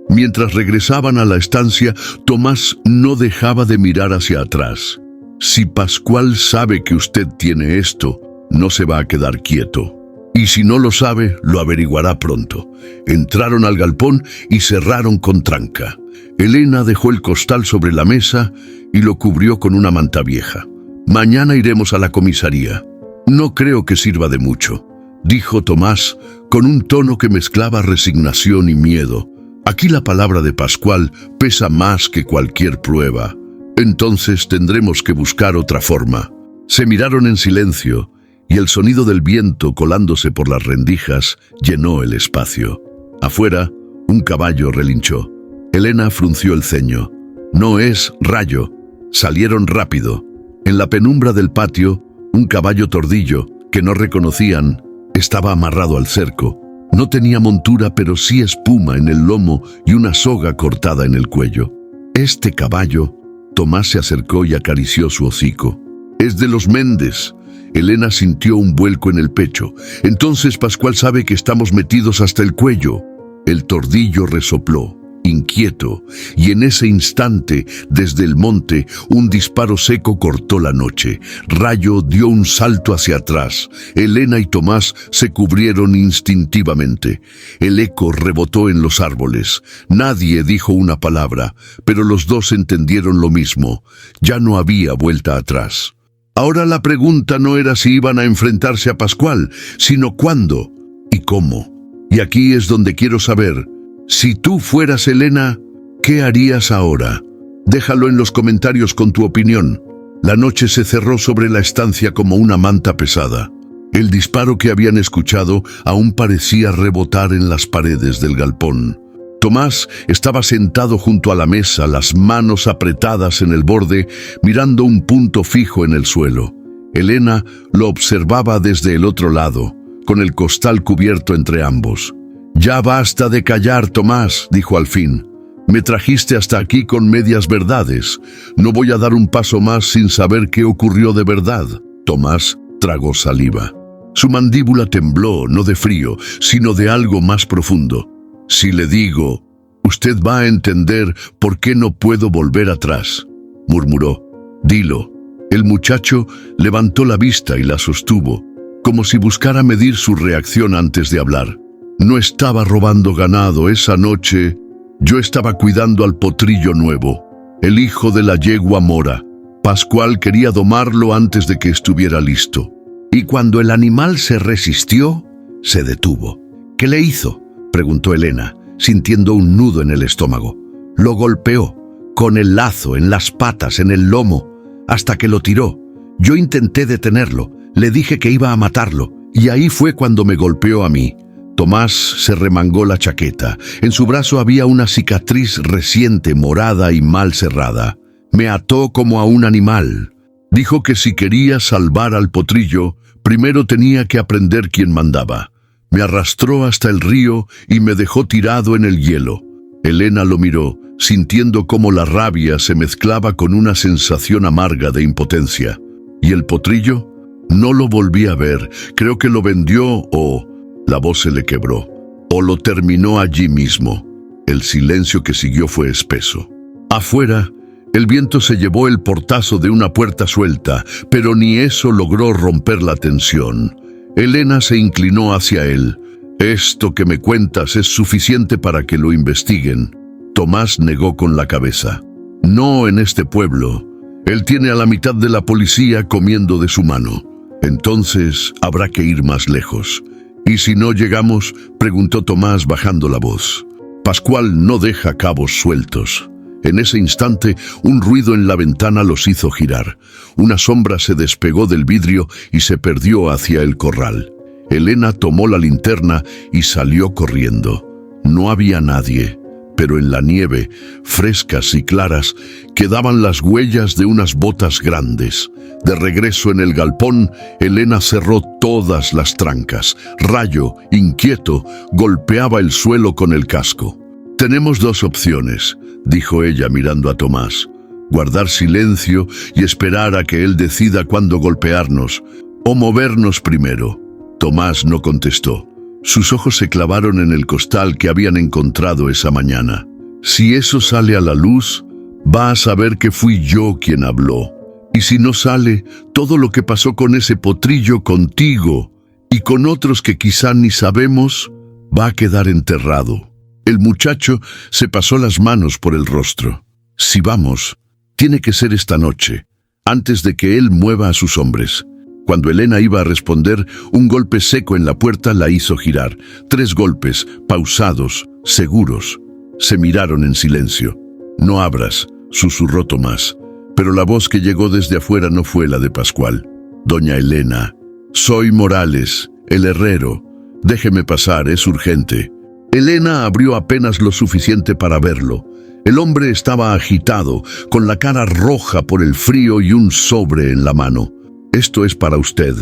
Mientras regresaban a la estancia, Tomás no dejaba de mirar hacia atrás. Si Pascual sabe que usted tiene esto, no se va a quedar quieto. Y si no lo sabe, lo averiguará pronto. Entraron al galpón y cerraron con tranca. Elena dejó el costal sobre la mesa y lo cubrió con una manta vieja. «Mañana iremos a la comisaría». «No creo que sirva de mucho», dijo Tomás con un tono que mezclaba resignación y miedo. «Aquí la palabra de Pascual pesa más que cualquier prueba. Entonces tendremos que buscar otra forma». Se miraron en silencio, y el sonido del viento colándose por las rendijas llenó el espacio. Afuera, un caballo relinchó. Elena frunció el ceño. «No es Rayo». Salieron rápido. En la penumbra del patio, un caballo tordillo, que no reconocían, estaba amarrado al cerco. No tenía montura, pero sí espuma en el lomo y una soga cortada en el cuello. «Este caballo», Tomás se acercó y acarició su hocico. «Es de los Méndez». Elena sintió un vuelco en el pecho. «Entonces Pascual sabe que estamos metidos hasta el cuello». El tordillo resopló, inquieto, y en ese instante, desde el monte, un disparo seco cortó la noche. Rayo dio un salto hacia atrás. Elena y Tomás se cubrieron instintivamente. El eco rebotó en los árboles. Nadie dijo una palabra, pero los dos entendieron lo mismo. Ya no había vuelta atrás. Ahora la pregunta no era si iban a enfrentarse a Pascual, sino cuándo y cómo. Y aquí es donde quiero saber, si tú fueras Elena, ¿qué harías ahora? Déjalo en los comentarios con tu opinión. La noche se cerró sobre la estancia como una manta pesada. El disparo que habían escuchado aún parecía rebotar en las paredes del galpón. Tomás estaba sentado junto a la mesa, las manos apretadas en el borde, mirando un punto fijo en el suelo. Elena lo observaba desde el otro lado, con el costal cubierto entre ambos. «Ya basta de callar, Tomás», dijo al fin. «Me trajiste hasta aquí con medias verdades. No voy a dar un paso más sin saber qué ocurrió de verdad». Tomás tragó saliva. Su mandíbula tembló, no de frío, sino de algo más profundo. «Si le digo, usted va a entender por qué no puedo volver atrás», murmuró. «Dilo». El muchacho levantó la vista y la sostuvo, como si buscara medir su reacción antes de hablar. «No estaba robando ganado esa noche. Yo estaba cuidando al potrillo nuevo, el hijo de la yegua mora. Pascual quería domarlo antes de que estuviera listo. Y cuando el animal se resistió, se detuvo». «¿Qué le hizo?», preguntó Elena, sintiendo un nudo en el estómago. «Lo golpeó, con el lazo, en las patas, en el lomo, hasta que lo tiró. Yo intenté detenerlo, le dije que iba a matarlo, y ahí fue cuando me golpeó a mí». Tomás se remangó la chaqueta. En su brazo había una cicatriz reciente, morada y mal cerrada. «Me ató como a un animal. Dijo que si quería salvar al potrillo, primero tenía que aprender quién mandaba. Me arrastró hasta el río y me dejó tirado en el hielo». Elena lo miró, sintiendo cómo la rabia se mezclaba con una sensación amarga de impotencia. «¿Y el potrillo?». «No lo volví a ver. Creo que lo vendió o...». La voz se le quebró. «O lo terminó allí mismo». El silencio que siguió fue espeso. Afuera, el viento se llevó el portazo de una puerta suelta, pero ni eso logró romper la tensión. Elena se inclinó hacia él. «Esto que me cuentas es suficiente para que lo investiguen». Tomás negó con la cabeza. «No en este pueblo. Él tiene a la mitad de la policía comiendo de su mano. Entonces habrá que ir más lejos». ¿Y si no llegamos?, preguntó Tomás bajando la voz. Pascual no deja cabos sueltos. En ese instante, un ruido en la ventana los hizo girar. Una sombra se despegó del vidrio y se perdió hacia el corral. Elena tomó la linterna y salió corriendo. No había nadie, pero en la nieve, frescas y claras, quedaban las huellas de unas botas grandes. De regreso en el galpón, Elena cerró todas las trancas. Rayo, inquieto, golpeaba el suelo con el casco. «Tenemos dos opciones», dijo ella mirando a Tomás. «Guardar silencio y esperar a que él decida cuándo golpearnos, o movernos primero». Tomás no contestó. Sus ojos se clavaron en el costal que habían encontrado esa mañana. «Si eso sale a la luz, va a saber que fui yo quien habló. Y si no sale, todo lo que pasó con ese potrillo contigo y con otros que quizá ni sabemos, va a quedar enterrado». El muchacho se pasó las manos por el rostro. «Si vamos, tiene que ser esta noche, antes de que él mueva a sus hombres». Cuando Elena iba a responder, un golpe seco en la puerta la hizo girar. 3 golpes, pausados, seguros. Se miraron en silencio. «No abras», susurró Tomás. Pero la voz que llegó desde afuera no fue la de Pascual. «Doña Elena, soy Morales, el herrero. Déjeme pasar, es urgente». Elena abrió apenas lo suficiente para verlo. El hombre estaba agitado, con la cara roja por el frío y un sobre en la mano. «Esto es para usted.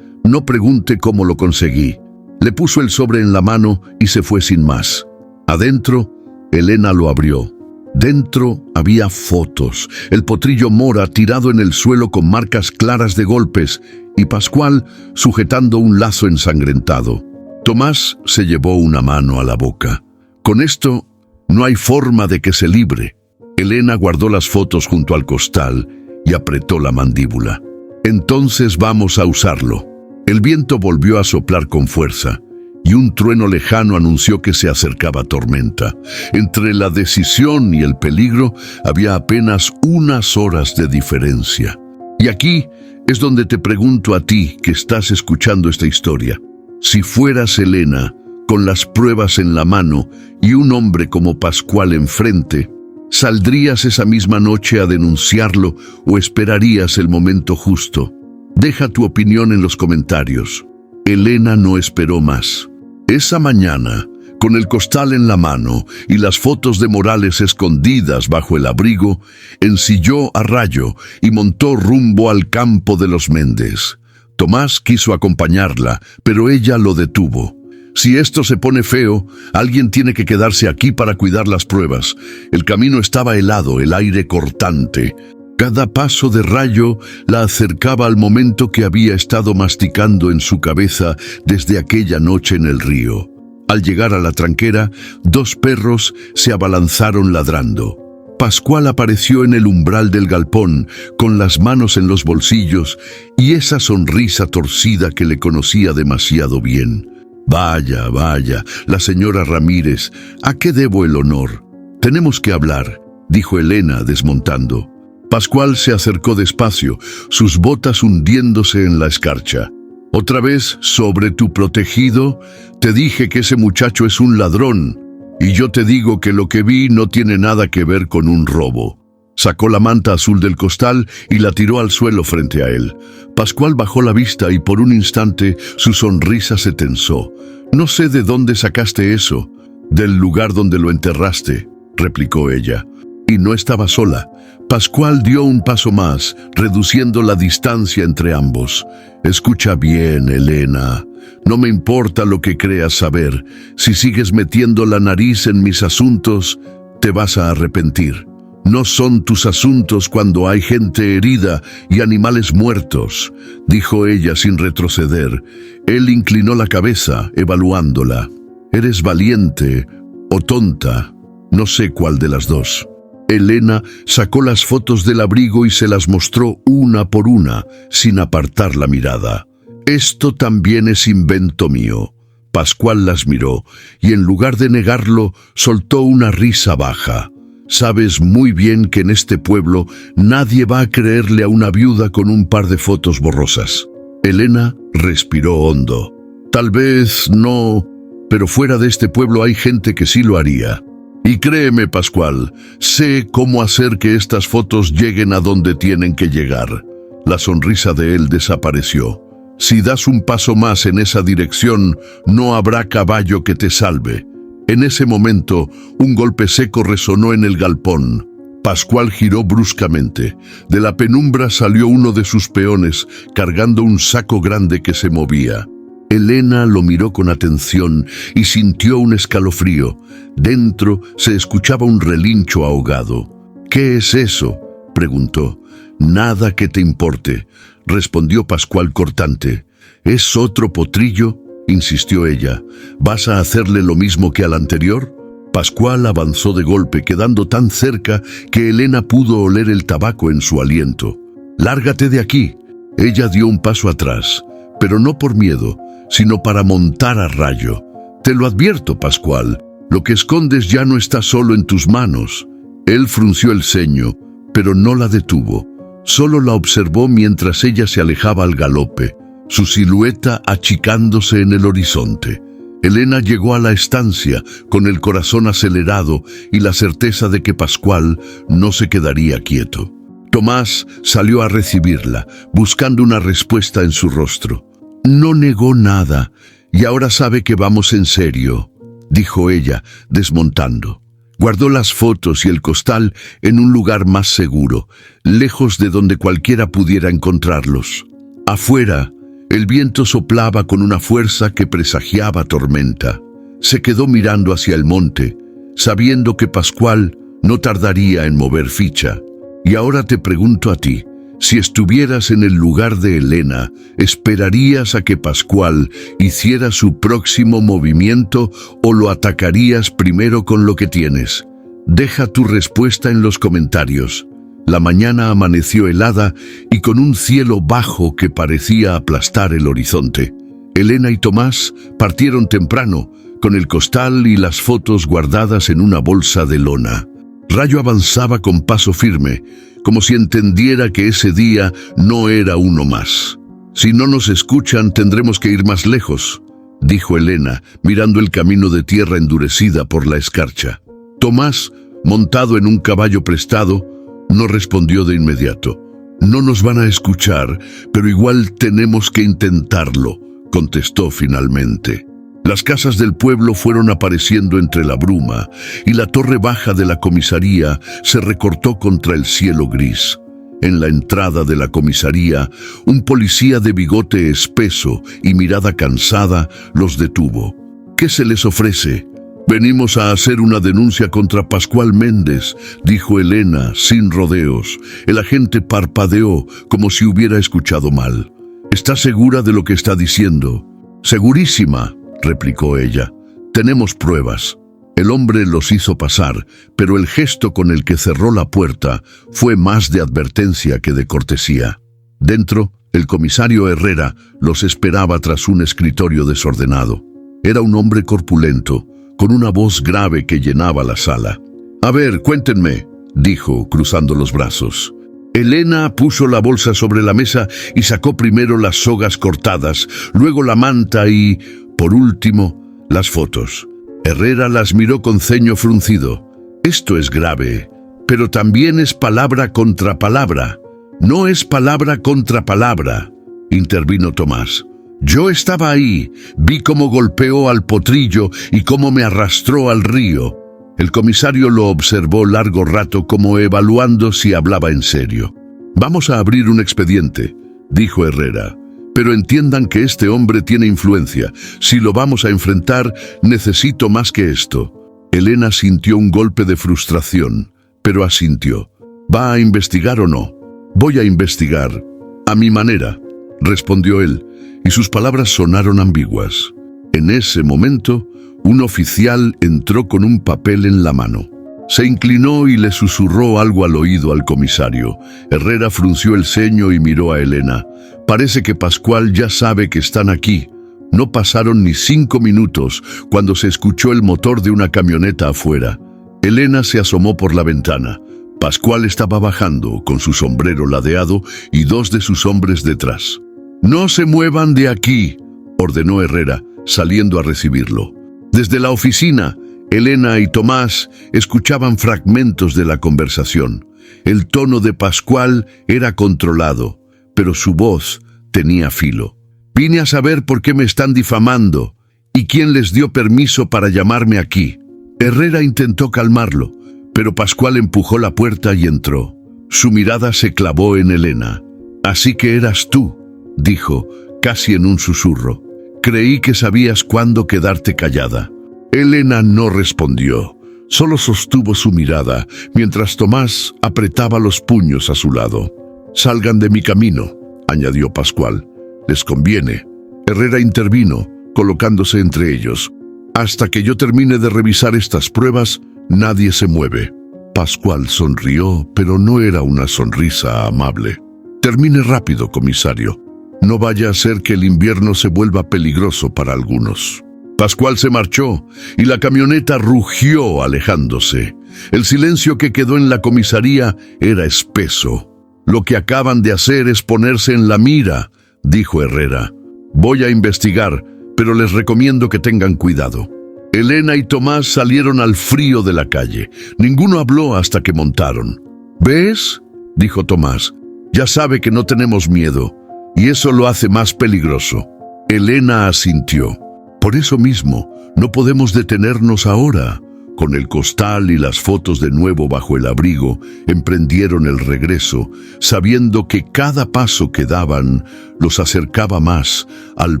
No pregunte cómo lo conseguí». Le puso el sobre en la mano y se fue sin más. Adentro, Elena lo abrió. Dentro había fotos, el potrillo Mora tirado en el suelo con marcas claras de golpes y Pascual sujetando un lazo ensangrentado. Tomás se llevó una mano a la boca. «Con esto no hay forma de que se libre». Elena guardó las fotos junto al costal y apretó la mandíbula. «Entonces vamos a usarlo». El viento volvió a soplar con fuerza y un trueno lejano anunció que se acercaba tormenta. Entre la decisión y el peligro había apenas unas horas de diferencia. Y aquí es donde te pregunto a ti que estás escuchando esta historia. Si fueras Elena, con las pruebas en la mano y un hombre como Pascual enfrente, ¿saldrías esa misma noche a denunciarlo o esperarías el momento justo? Deja tu opinión en los comentarios. Elena no esperó más. Esa mañana, con el costal en la mano y las fotos de Morales escondidas bajo el abrigo, ensilló a Rayo y montó rumbo al campo de los Méndez. Tomás quiso acompañarla, pero ella lo detuvo. «Si esto se pone feo, alguien tiene que quedarse aquí para cuidar las pruebas». El camino estaba helado, el aire cortante. Cada paso de Rayo la acercaba al momento que había estado masticando en su cabeza desde aquella noche en el río. Al llegar a la tranquera, 2 perros se abalanzaron ladrando. Pascual apareció en el umbral del galpón, con las manos en los bolsillos y esa sonrisa torcida que le conocía demasiado bien. «Vaya, vaya, la señora Ramírez, ¿a qué debo el honor? Tenemos que hablar», dijo Elena desmontando. Pascual se acercó despacio, sus botas hundiéndose en la escarcha. «¿Otra vez sobre tu protegido? Te dije que ese muchacho es un ladrón. Y yo te digo que lo que vi no tiene nada que ver con un robo». Sacó la manta azul del costal y la tiró al suelo frente a él. Pascual bajó la vista y por un instante su sonrisa se tensó. «No sé de dónde sacaste eso». «Del lugar donde lo enterraste», replicó ella. Y no estaba sola. Pascual dio un paso más, reduciendo la distancia entre ambos. «Escucha bien, Elena. No me importa lo que creas saber. Si sigues metiendo la nariz en mis asuntos, te vas a arrepentir. No son tus asuntos cuando hay gente herida y animales muertos», dijo ella sin retroceder. Él inclinó la cabeza, evaluándola. «Eres valiente o tonta. No sé cuál de las dos». Elena sacó las fotos del abrigo y se las mostró una por una, sin apartar la mirada. «Esto también es invento mío». Pascual las miró y en lugar de negarlo, soltó una risa baja. «Sabes muy bien que en este pueblo nadie va a creerle a una viuda con un par de fotos borrosas». Elena respiró hondo. Tal vez no, pero fuera de este pueblo hay gente que sí lo haría. Y créeme, Pascual, sé cómo hacer que estas fotos lleguen a donde tienen que llegar. La sonrisa de él desapareció. Si das un paso más en esa dirección, no habrá caballo que te salve. En ese momento, un golpe seco resonó en el galpón. Pascual giró bruscamente. De la penumbra salió uno de sus peones, cargando un saco grande que se movía. Elena lo miró con atención y sintió un escalofrío. Dentro se escuchaba un relincho ahogado. «¿Qué es eso?», preguntó. «Nada que te importe», respondió Pascual cortante. «¿Es otro potrillo?», insistió ella. «¿Vas a hacerle lo mismo que al anterior?». Pascual avanzó de golpe, quedando tan cerca que Elena pudo oler el tabaco en su aliento. «Lárgate de aquí». Ella dio un paso atrás, pero no por miedo, sino para montar a Rayo. «Te lo advierto, Pascual, lo que escondes ya no está solo en tus manos». Él frunció el ceño, pero no la detuvo. Solo la observó mientras ella se alejaba al galope, su silueta achicándose en el horizonte. Elena llegó a la estancia con el corazón acelerado y la certeza de que Pascual no se quedaría quieto. Tomás salió a recibirla, buscando una respuesta en su rostro. «No negó nada, y ahora sabe que vamos en serio», dijo ella, desmontando. Guardó las fotos y el costal en un lugar más seguro, lejos de donde cualquiera pudiera encontrarlos. Afuera, el viento soplaba con una fuerza que presagiaba tormenta. Se quedó mirando hacia el monte, sabiendo que Pascual no tardaría en mover ficha. «Y ahora te pregunto a ti, si estuvieras en el lugar de Elena, ¿esperarías a que Pascual hiciera su próximo movimiento o lo atacarías primero con lo que tienes? Deja tu respuesta en los comentarios». La mañana amaneció helada y con un cielo bajo que parecía aplastar el horizonte. Elena y Tomás partieron temprano, con el costal y las fotos guardadas en una bolsa de lona. Rayo avanzaba con paso firme, como si entendiera que ese día no era uno más. «Si no nos escuchan, tendremos que ir más lejos», dijo Elena, mirando el camino de tierra endurecida por la escarcha. Tomás, montado en un caballo prestado, no respondió de inmediato. «No nos van a escuchar, pero igual tenemos que intentarlo», contestó finalmente. Las casas del pueblo fueron apareciendo entre la bruma y la torre baja de la comisaría se recortó contra el cielo gris. En la entrada de la comisaría, un policía de bigote espeso y mirada cansada los detuvo. «¿Qué se les ofrece?». «Venimos a hacer una denuncia contra Pascual Méndez», dijo Elena, sin rodeos. El agente parpadeó como si hubiera escuchado mal. «¿Está segura de lo que está diciendo?». «Segurísima», replicó ella. «Tenemos pruebas». El hombre los hizo pasar, pero el gesto con el que cerró la puerta fue más de advertencia que de cortesía. Dentro, el comisario Herrera los esperaba tras un escritorio desordenado. Era un hombre corpulento, con una voz grave que llenaba la sala. «A ver, cuéntenme», dijo, cruzando los brazos. Elena puso la bolsa sobre la mesa y sacó primero las sogas cortadas, luego la manta y, por último, las fotos. Herrera las miró con ceño fruncido. «Esto es grave, pero también es palabra contra palabra». «No es palabra contra palabra», intervino Tomás. «Yo estaba ahí, vi cómo golpeó al potrillo y cómo me arrastró al río». El comisario lo observó largo rato como evaluando si hablaba en serio. «Vamos a abrir un expediente», dijo Herrera. «Pero entiendan que este hombre tiene influencia. Si lo vamos a enfrentar, necesito más que esto». Elena sintió un golpe de frustración, pero asintió. «¿Va a investigar o no?». «Voy a investigar, a mi manera», respondió él, y sus palabras sonaron ambiguas. En ese momento, un oficial entró con un papel en la mano. Se inclinó y le susurró algo al oído al comisario. Herrera frunció el ceño y miró a Elena. «Parece que Pascual ya sabe que están aquí». No pasaron ni 5 minutos cuando se escuchó el motor de una camioneta afuera. Elena se asomó por la ventana. Pascual estaba bajando, con su sombrero ladeado y 2 de sus hombres detrás. «No se muevan de aquí», ordenó Herrera, saliendo a recibirlo. Desde la oficina, Elena y Tomás escuchaban fragmentos de la conversación. El tono de Pascual era controlado, pero su voz tenía filo. «Vine a saber por qué me están difamando y quién les dio permiso para llamarme aquí». Herrera intentó calmarlo, pero Pascual empujó la puerta y entró. Su mirada se clavó en Elena. «Así que eras tú», dijo, casi en un susurro. «Creí que sabías cuándo quedarte callada». Elena no respondió, solo sostuvo su mirada mientras Tomás apretaba los puños a su lado. «Salgan de mi camino», añadió Pascual. «Les conviene». Herrera intervino, colocándose entre ellos. «Hasta que yo termine de revisar estas pruebas, nadie se mueve». Pascual sonrió, pero no era una sonrisa amable. «Termine rápido, comisario. No vaya a ser que el invierno se vuelva peligroso para algunos». Pascual se marchó y la camioneta rugió alejándose. El silencio que quedó en la comisaría era espeso. «Lo que acaban de hacer es ponerse en la mira», dijo Herrera. «Voy a investigar, pero les recomiendo que tengan cuidado». Elena y Tomás salieron al frío de la calle. Ninguno habló hasta que montaron. «¿Ves?», dijo Tomás. «Ya sabe que no tenemos miedo, y eso lo hace más peligroso». Elena asintió. «Por eso mismo, no podemos detenernos ahora». Con el costal y las fotos de nuevo bajo el abrigo, emprendieron el regreso, sabiendo que cada paso que daban los acercaba más al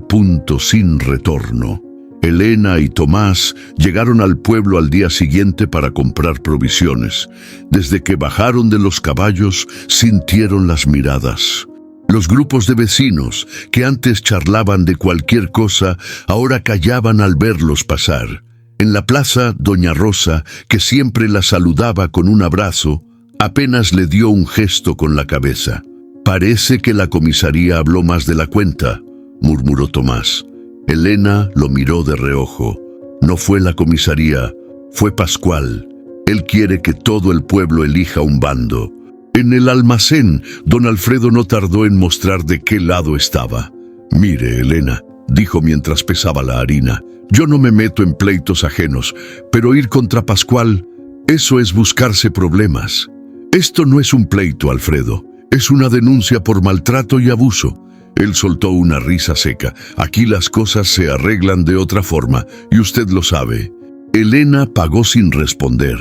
punto sin retorno. Elena y Tomás llegaron al pueblo al día siguiente para comprar provisiones. Desde que bajaron de los caballos, sintieron las miradas. Los grupos de vecinos, que antes charlaban de cualquier cosa, ahora callaban al verlos pasar. En la plaza, doña Rosa, que siempre la saludaba con un abrazo, apenas le dio un gesto con la cabeza. «Parece que la comisaría habló más de la cuenta», murmuró Tomás. Elena lo miró de reojo. «No fue la comisaría, fue Pascual. Él quiere que todo el pueblo elija un bando». En el almacén, don Alfredo no tardó en mostrar de qué lado estaba. «Mire, Elena», dijo mientras pesaba la harina, «yo no me meto en pleitos ajenos, pero ir contra Pascual, eso es buscarse problemas. Esto no es un pleito, Alfredo, es una denuncia por maltrato y abuso». Él soltó una risa seca. «Aquí las cosas se arreglan de otra forma, y usted lo sabe». Elena pagó sin responder,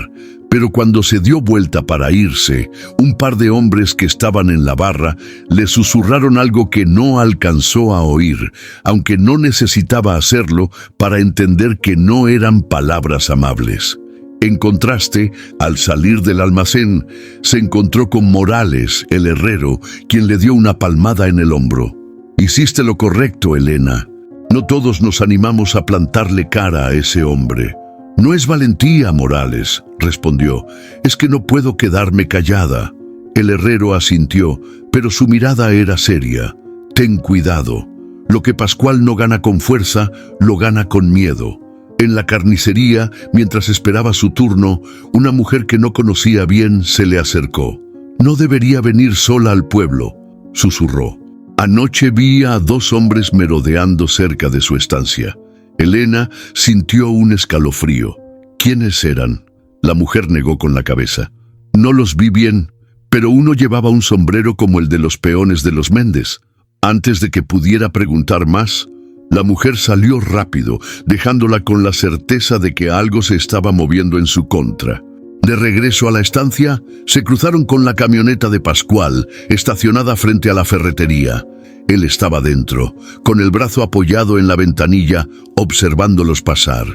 pero cuando se dio vuelta para irse, un par de hombres que estaban en la barra le susurraron algo que no alcanzó a oír, aunque no necesitaba hacerlo para entender que no eran palabras amables. En contraste, al salir del almacén, se encontró con Morales, el herrero, quien le dio una palmada en el hombro. «Hiciste lo correcto, Elena. No todos nos animamos a plantarle cara a ese hombre». «No es valentía, Morales», respondió. «Es que no puedo quedarme callada». El herrero asintió, pero su mirada era seria. «Ten cuidado. Lo que Pascual no gana con fuerza, lo gana con miedo». En la carnicería, mientras esperaba su turno, una mujer que no conocía bien se le acercó. «No debería venir sola al pueblo», susurró. «Anoche vi a 2 hombres merodeando cerca de su estancia». Elena sintió un escalofrío. «¿Quiénes eran?». La mujer negó con la cabeza. «No los vi bien, pero uno llevaba un sombrero como el de los peones de los Méndez». Antes de que pudiera preguntar más, la mujer salió rápido, dejándola con la certeza de que algo se estaba moviendo en su contra. De regreso a la estancia, se cruzaron con la camioneta de Pascual, estacionada frente a la ferretería. Él estaba dentro, con el brazo apoyado en la ventanilla, observándolos pasar.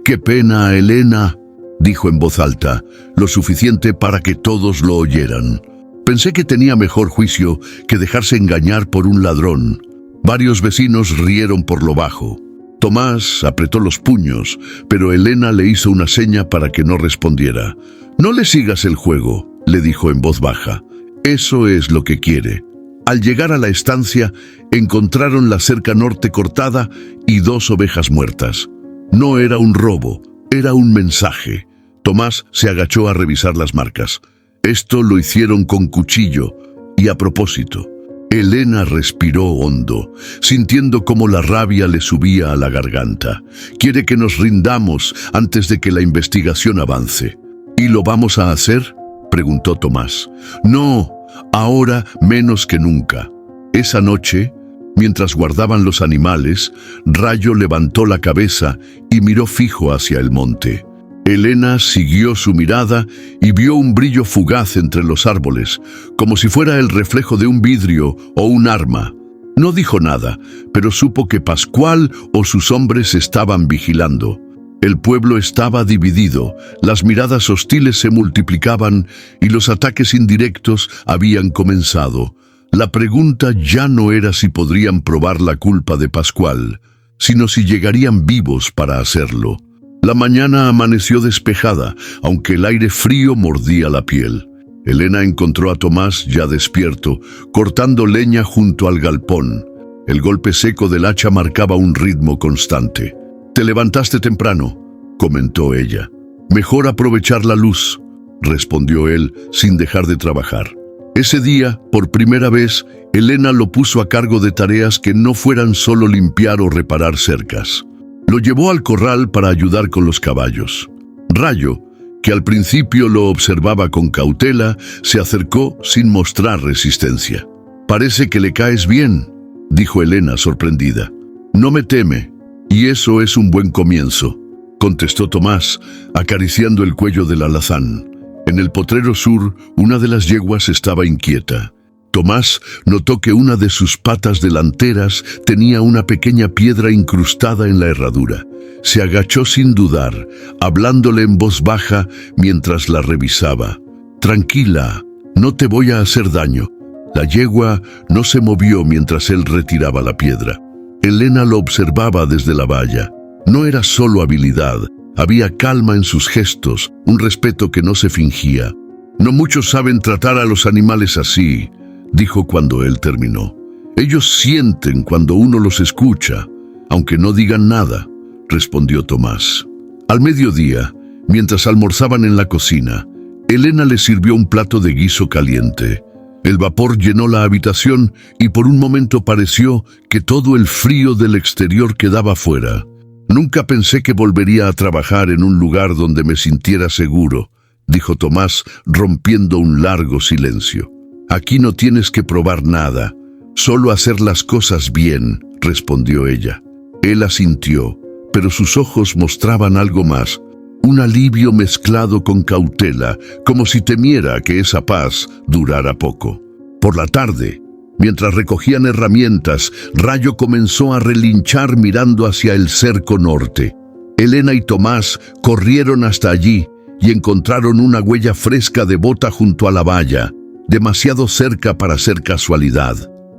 «Qué pena, Elena», dijo en voz alta, lo suficiente para que todos lo oyeran. «Pensé que tenía mejor juicio que dejarse engañar por un ladrón». Varios vecinos rieron por lo bajo. Tomás apretó los puños, pero Elena le hizo una seña para que no respondiera. «No le sigas el juego», le dijo en voz baja. «Eso es lo que quiere». Al llegar a la estancia, encontraron la cerca norte cortada y 2 ovejas muertas. No era un robo, era un mensaje. Tomás se agachó a revisar las marcas. Esto lo hicieron con cuchillo y a propósito. Elena respiró hondo, sintiendo cómo la rabia le subía a la garganta. «Quiere que nos rindamos antes de que la investigación avance». «¿Y lo vamos a hacer?», preguntó Tomás. «No, ahora menos que nunca». Esa noche, mientras guardaban los animales, Rayo levantó la cabeza y miró fijo hacia el monte. Elena siguió su mirada y vio un brillo fugaz entre los árboles, como si fuera el reflejo de un vidrio o un arma. No dijo nada, pero supo que Pascual o sus hombres estaban vigilando. El pueblo estaba dividido, las miradas hostiles se multiplicaban y los ataques indirectos habían comenzado. La pregunta ya no era si podrían probar la culpa de Pascual, sino si llegarían vivos para hacerlo. La mañana amaneció despejada, aunque el aire frío mordía la piel. Elena encontró a Tomás ya despierto, cortando leña junto al galpón. El golpe seco del hacha marcaba un ritmo constante. «Te levantaste temprano», comentó ella. «Mejor aprovechar la luz», respondió él sin dejar de trabajar. Ese día, por primera vez, Elena lo puso a cargo de tareas que no fueran solo limpiar o reparar cercas. Lo llevó al corral para ayudar con los caballos. Rayo, que al principio lo observaba con cautela, se acercó sin mostrar resistencia. «Parece que le caes bien», dijo Elena sorprendida. «No me teme, y eso es un buen comienzo», contestó Tomás, acariciando el cuello del alazán. En el potrero sur, una de las yeguas estaba inquieta. Tomás notó que una de sus patas delanteras tenía una pequeña piedra incrustada en la herradura. Se agachó sin dudar, hablándole en voz baja mientras la revisaba. «Tranquila, no te voy a hacer daño». La yegua no se movió mientras él retiraba la piedra. Elena lo observaba desde la valla. No era solo habilidad, había calma en sus gestos, un respeto que no se fingía. «No muchos saben tratar a los animales así», dijo cuando él terminó. «Ellos sienten cuando uno los escucha, aunque no digan nada», respondió Tomás. Al mediodía, mientras almorzaban en la cocina, Elena le sirvió un plato de guiso caliente. El vapor llenó la habitación y por un momento pareció que todo el frío del exterior quedaba fuera. «Nunca pensé que volvería a trabajar en un lugar donde me sintiera seguro», dijo Tomás, rompiendo un largo silencio. «Aquí no tienes que probar nada, solo hacer las cosas bien», respondió ella. Él asintió, pero sus ojos mostraban algo más, un alivio mezclado con cautela, como si temiera que esa paz durara poco. Por la tarde, mientras recogían herramientas, Rayo comenzó a relinchar mirando hacia el cerco norte. Elena y Tomás corrieron hasta allí y encontraron una huella fresca de bota junto a la valla, demasiado cerca para ser casualidad.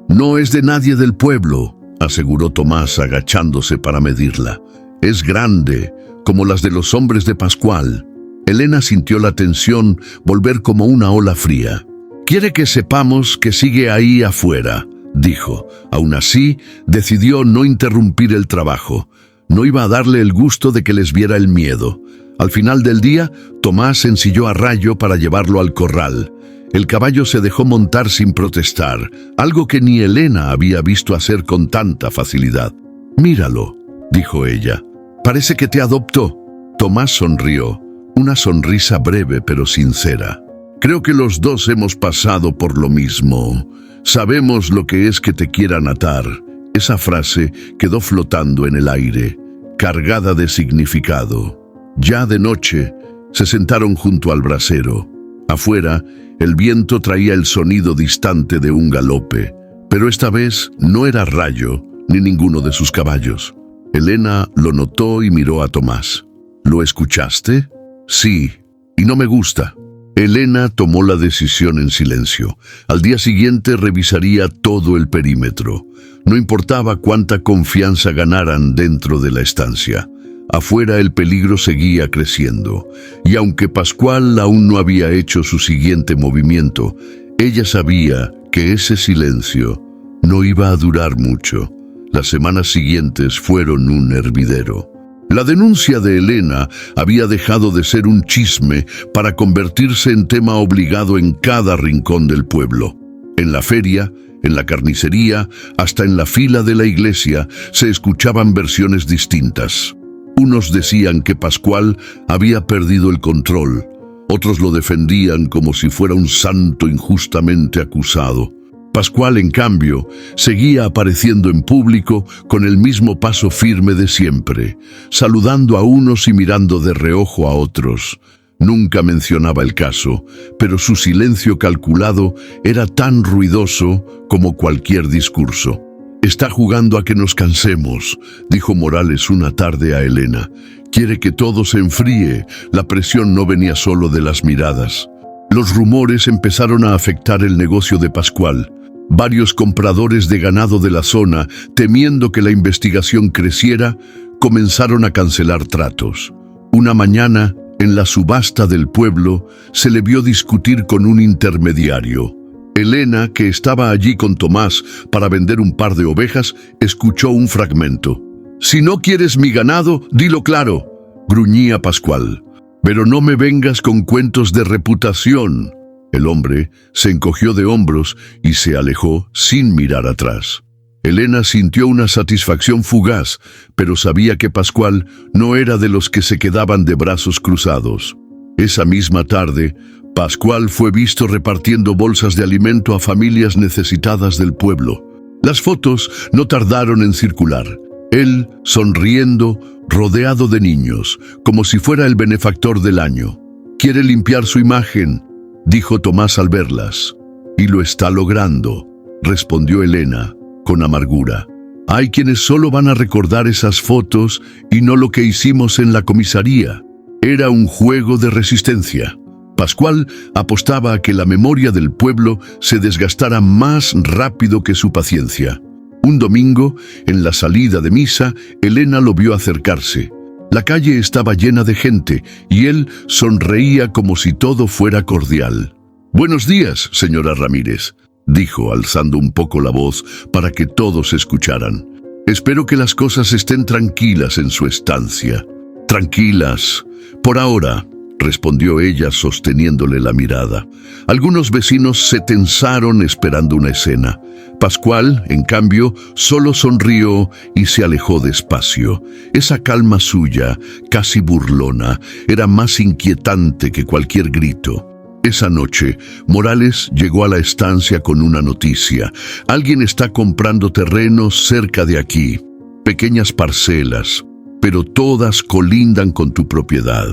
«No es de nadie del pueblo», aseguró Tomás agachándose para medirla. «Es grande, como las de los hombres de Pascual». Elena sintió la tensión volver como una ola fría. «Quiere que sepamos que sigue ahí afuera», dijo. Aún así, decidió no interrumpir el trabajo. No iba a darle el gusto de que les viera el miedo. Al final del día, Tomás ensilló a Rayo para llevarlo al corral. El caballo se dejó montar sin protestar, algo que ni Elena había visto hacer con tanta facilidad. «Míralo», dijo ella. «Parece que te adoptó». Tomás sonrió, una sonrisa breve pero sincera. «Creo que los dos hemos pasado por lo mismo. Sabemos lo que es que te quieran atar». Esa frase quedó flotando en el aire, cargada de significado. Ya de noche, se sentaron junto al brasero. Afuera, el viento traía el sonido distante de un galope, pero esta vez no era Rayo ni ninguno de sus caballos. Elena lo notó y miró a Tomás. «¿Lo escuchaste?» «Sí, y no me gusta». Elena tomó la decisión en silencio. Al día siguiente revisaría todo el perímetro. No importaba cuánta confianza ganaran dentro de la estancia. Afuera el peligro seguía creciendo, y aunque Pascual aún no había hecho su siguiente movimiento, ella sabía que ese silencio no iba a durar mucho. Las semanas siguientes fueron un hervidero. La denuncia de Elena había dejado de ser un chisme para convertirse en tema obligado en cada rincón del pueblo. En la feria, En la carnicería, hasta en la fila de la iglesia, se escuchaban versiones distintas. Unos decían que Pascual había perdido el control. Otros lo defendían como si fuera un santo injustamente acusado. Pascual, en cambio, seguía apareciendo en público con el mismo paso firme de siempre, saludando a unos y mirando de reojo a otros. Nunca mencionaba el caso, pero su silencio calculado era tan ruidoso como cualquier discurso. «Está jugando a que nos cansemos», dijo Morales una tarde a Elena. «Quiere que todo se enfríe». La presión no venía solo de las miradas. Los rumores empezaron a afectar el negocio de Pascual. Varios compradores de ganado de la zona, temiendo que la investigación creciera, comenzaron a cancelar tratos. Una mañana, en la subasta del pueblo, se le vio discutir con un intermediario. Elena, que estaba allí con Tomás para vender un par de ovejas, escuchó un fragmento. «Si no quieres mi ganado, dilo claro», gruñía Pascual. «Pero no me vengas con cuentos de reputación». El hombre se encogió de hombros y se alejó sin mirar atrás. Elena sintió una satisfacción fugaz, pero sabía que Pascual no era de los que se quedaban de brazos cruzados. Esa misma tarde, Pascual fue visto repartiendo bolsas de alimento a familias necesitadas del pueblo. Las fotos no tardaron en circular. Él, sonriendo, rodeado de niños, como si fuera el benefactor del año. «Quiere limpiar su imagen», dijo Tomás al verlas. «Y lo está logrando», respondió Elena, con amargura. «Hay quienes solo van a recordar esas fotos y no lo que hicimos en la comisaría. Era un juego de resistencia». Pascual apostaba a que la memoria del pueblo se desgastara más rápido que su paciencia. Un domingo, en la salida de misa, Elena lo vio acercarse. La calle estaba llena de gente y él sonreía como si todo fuera cordial. «Buenos días, señora Ramírez», dijo, alzando un poco la voz para que todos escucharan. «Espero que las cosas estén tranquilas en su estancia». «Tranquilas, por ahora», respondió ella sosteniéndole la mirada. Algunos vecinos se tensaron esperando una escena. Pascual, en cambio, solo sonrió y se alejó despacio. Esa calma suya, casi burlona, era más inquietante que cualquier grito. Esa noche, Morales llegó a la estancia con una noticia. «Alguien está comprando terrenos cerca de aquí. Pequeñas parcelas, pero todas colindan con tu propiedad».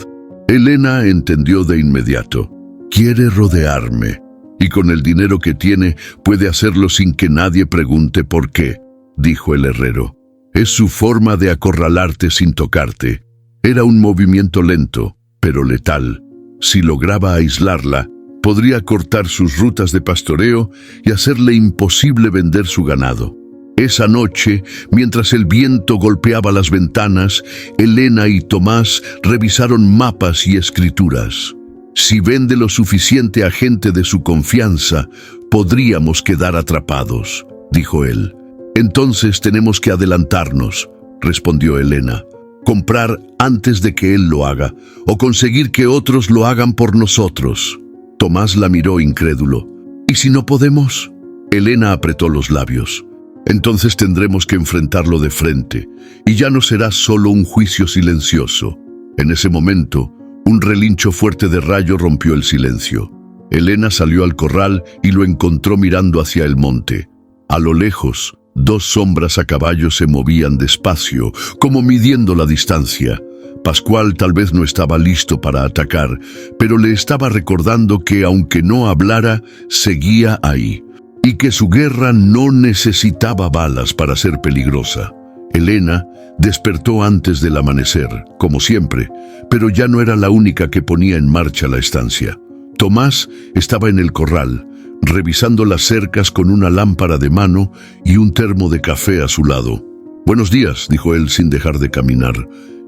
Elena entendió de inmediato. «Quiere rodearme, y con el dinero que tiene puede hacerlo sin que nadie pregunte por qué», dijo el herrero. «Es su forma de acorralarte sin tocarte». Era un movimiento lento, pero letal. Si lograba aislarla, podría cortar sus rutas de pastoreo y hacerle imposible vender su ganado. Esa noche, mientras el viento golpeaba las ventanas, Elena y Tomás revisaron mapas y escrituras. «Si vende lo suficiente a gente de su confianza, podríamos quedar atrapados», dijo él. «Entonces tenemos que adelantarnos», respondió Elena. «Comprar antes de que él lo haga, o conseguir que otros lo hagan por nosotros». Tomás la miró incrédulo. «¿Y si no podemos?». Elena apretó los labios. «Entonces tendremos que enfrentarlo de frente, y ya no será solo un juicio silencioso». En ese momento, un relincho fuerte de rayo rompió el silencio. Elena salió al corral y lo encontró mirando hacia el monte. A lo lejos, dos sombras a caballo se movían despacio, como midiendo la distancia. Pascual tal vez no estaba listo para atacar, pero le estaba recordando que, aunque no hablara, seguía ahí, y que su guerra no necesitaba balas para ser peligrosa. Elena despertó antes del amanecer, como siempre, pero ya no era la única que ponía en marcha la estancia. Tomás estaba en el corral, revisando las cercas con una lámpara de mano y un termo de café a su lado. «Buenos días», dijo él sin dejar de caminar.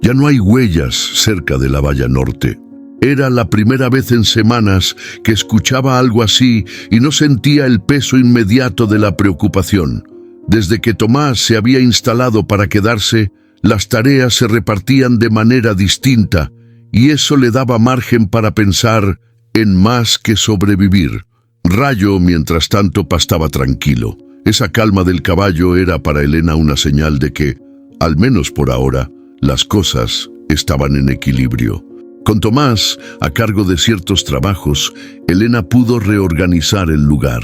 «Ya no hay huellas cerca de la valla norte». Era la primera vez en semanas que escuchaba algo así y no sentía el peso inmediato de la preocupación. Desde que Tomás se había instalado para quedarse, las tareas se repartían de manera distinta y eso le daba margen para pensar en más que sobrevivir. Rayo, mientras tanto, pastaba tranquilo. Esa calma del caballo era para Elena una señal de que, al menos por ahora, las cosas estaban en equilibrio. Con Tomás a cargo de ciertos trabajos, Elena pudo reorganizar el lugar.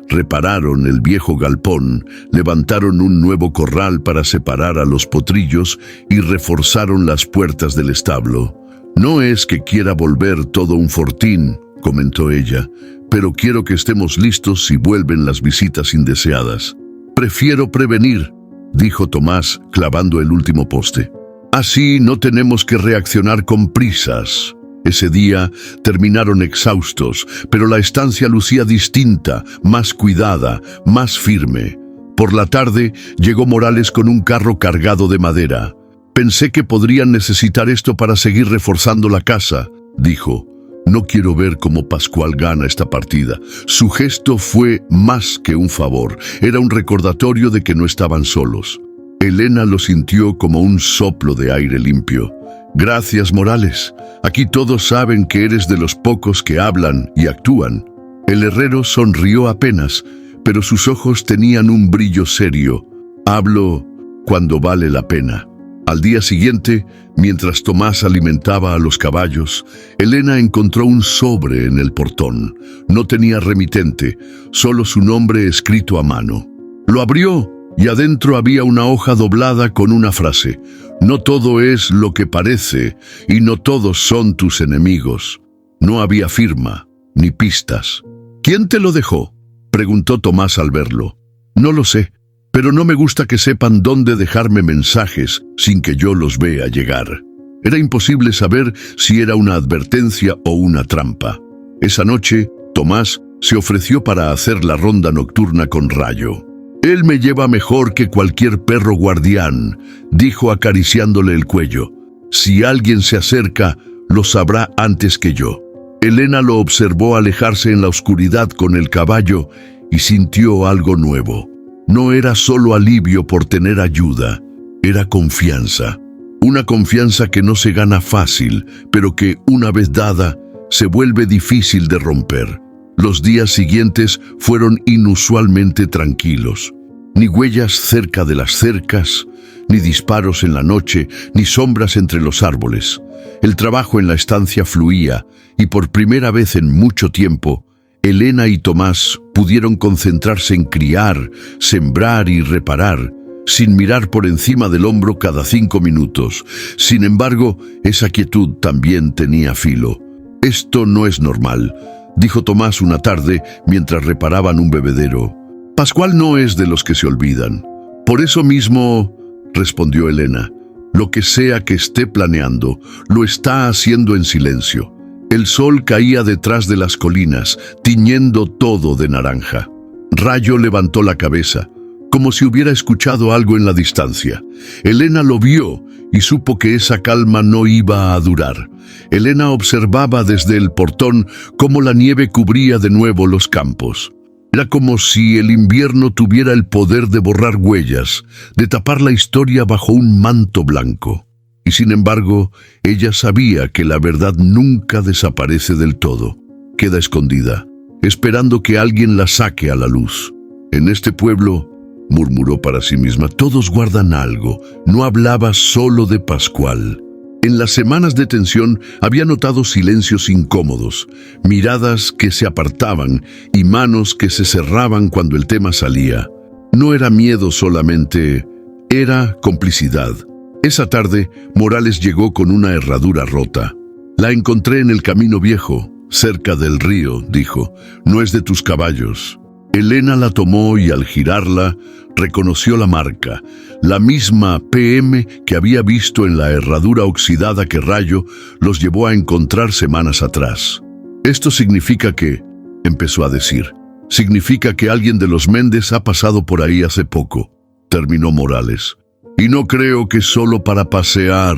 Repararon el viejo galpón, levantaron un nuevo corral para separar a los potrillos y reforzaron las puertas del establo. «No es que quiera volver todo un fortín», comentó ella, «pero quiero que estemos listos si vuelven las visitas indeseadas». «Prefiero prevenir», dijo Tomás, clavando el último poste. «Así no tenemos que reaccionar con prisas». Ese día terminaron exhaustos, pero la estancia lucía distinta, más cuidada, más firme. Por la tarde llegó Morales con un carro cargado de madera. «Pensé que podrían necesitar esto para seguir reforzando la casa», dijo. «No quiero ver cómo Pascual gana esta partida». Su gesto fue más que un favor, era un recordatorio de que no estaban solos. Elena lo sintió como un soplo de aire limpio. «Gracias, Morales. Aquí todos saben que eres de los pocos que hablan y actúan». El herrero sonrió apenas, pero sus ojos tenían un brillo serio. «Hablo cuando vale la pena». Al día siguiente, mientras Tomás alimentaba a los caballos, Elena encontró un sobre en el portón. No tenía remitente, solo su nombre escrito a mano. Lo abrió y adentro había una hoja doblada con una frase: «No todo es lo que parece y no todos son tus enemigos». No había firma, ni pistas. «¿Quién te lo dejó?», preguntó Tomás al verlo. «No lo sé, pero no me gusta que sepan dónde dejarme mensajes sin que yo los vea llegar». Era imposible saber si era una advertencia o una trampa. Esa noche, Tomás se ofreció para hacer la ronda nocturna con Rayo. «Él me lleva mejor que cualquier perro guardián», dijo acariciándole el cuello. «Si alguien se acerca, lo sabrá antes que yo». Elena lo observó alejarse en la oscuridad con el caballo y sintió algo nuevo. No era solo alivio por tener ayuda, era confianza. Una confianza que no se gana fácil, pero que, una vez dada, se vuelve difícil de romper. Los días siguientes fueron inusualmente tranquilos. Ni huellas cerca de las cercas, ni disparos en la noche, ni sombras entre los árboles. El trabajo en la estancia fluía, y por primera vez en mucho tiempo, Elena y Tomás pudieron concentrarse en criar, sembrar y reparar, sin mirar por encima del hombro cada 5 minutos. Sin embargo, esa quietud también tenía filo. «Esto no es normal», dijo Tomás una tarde mientras reparaban un bebedero. «Pascual no es de los que se olvidan». «Por eso mismo», respondió Elena, «lo que sea que esté planeando, lo está haciendo en silencio». El sol caía detrás de las colinas, tiñendo todo de naranja. Rayo levantó la cabeza, como si hubiera escuchado algo en la distancia. Elena lo vio y supo que esa calma no iba a durar. Elena observaba desde el portón cómo la nieve cubría de nuevo los campos. Era como si el invierno tuviera el poder de borrar huellas, de tapar la historia bajo un manto blanco. Y sin embargo, ella sabía que la verdad nunca desaparece del todo. Queda escondida, esperando que alguien la saque a la luz. «En este pueblo», murmuró para sí misma, «todos guardan algo». No hablaba solo de Pascual. En las semanas de tensión había notado silencios incómodos, miradas que se apartaban y manos que se cerraban cuando el tema salía. No era miedo solamente, era complicidad. Esa tarde, Morales llegó con una herradura rota. «La encontré en el camino viejo, cerca del río», dijo. «No es de tus caballos». Elena la tomó y al girarla, reconoció la marca, la misma PM que había visto en la herradura oxidada que Rayo los llevó a encontrar semanas atrás. «Esto significa que», empezó a decir, «significa que alguien de los Méndez ha pasado por ahí hace poco», terminó Morales. «Y no creo que solo para pasear».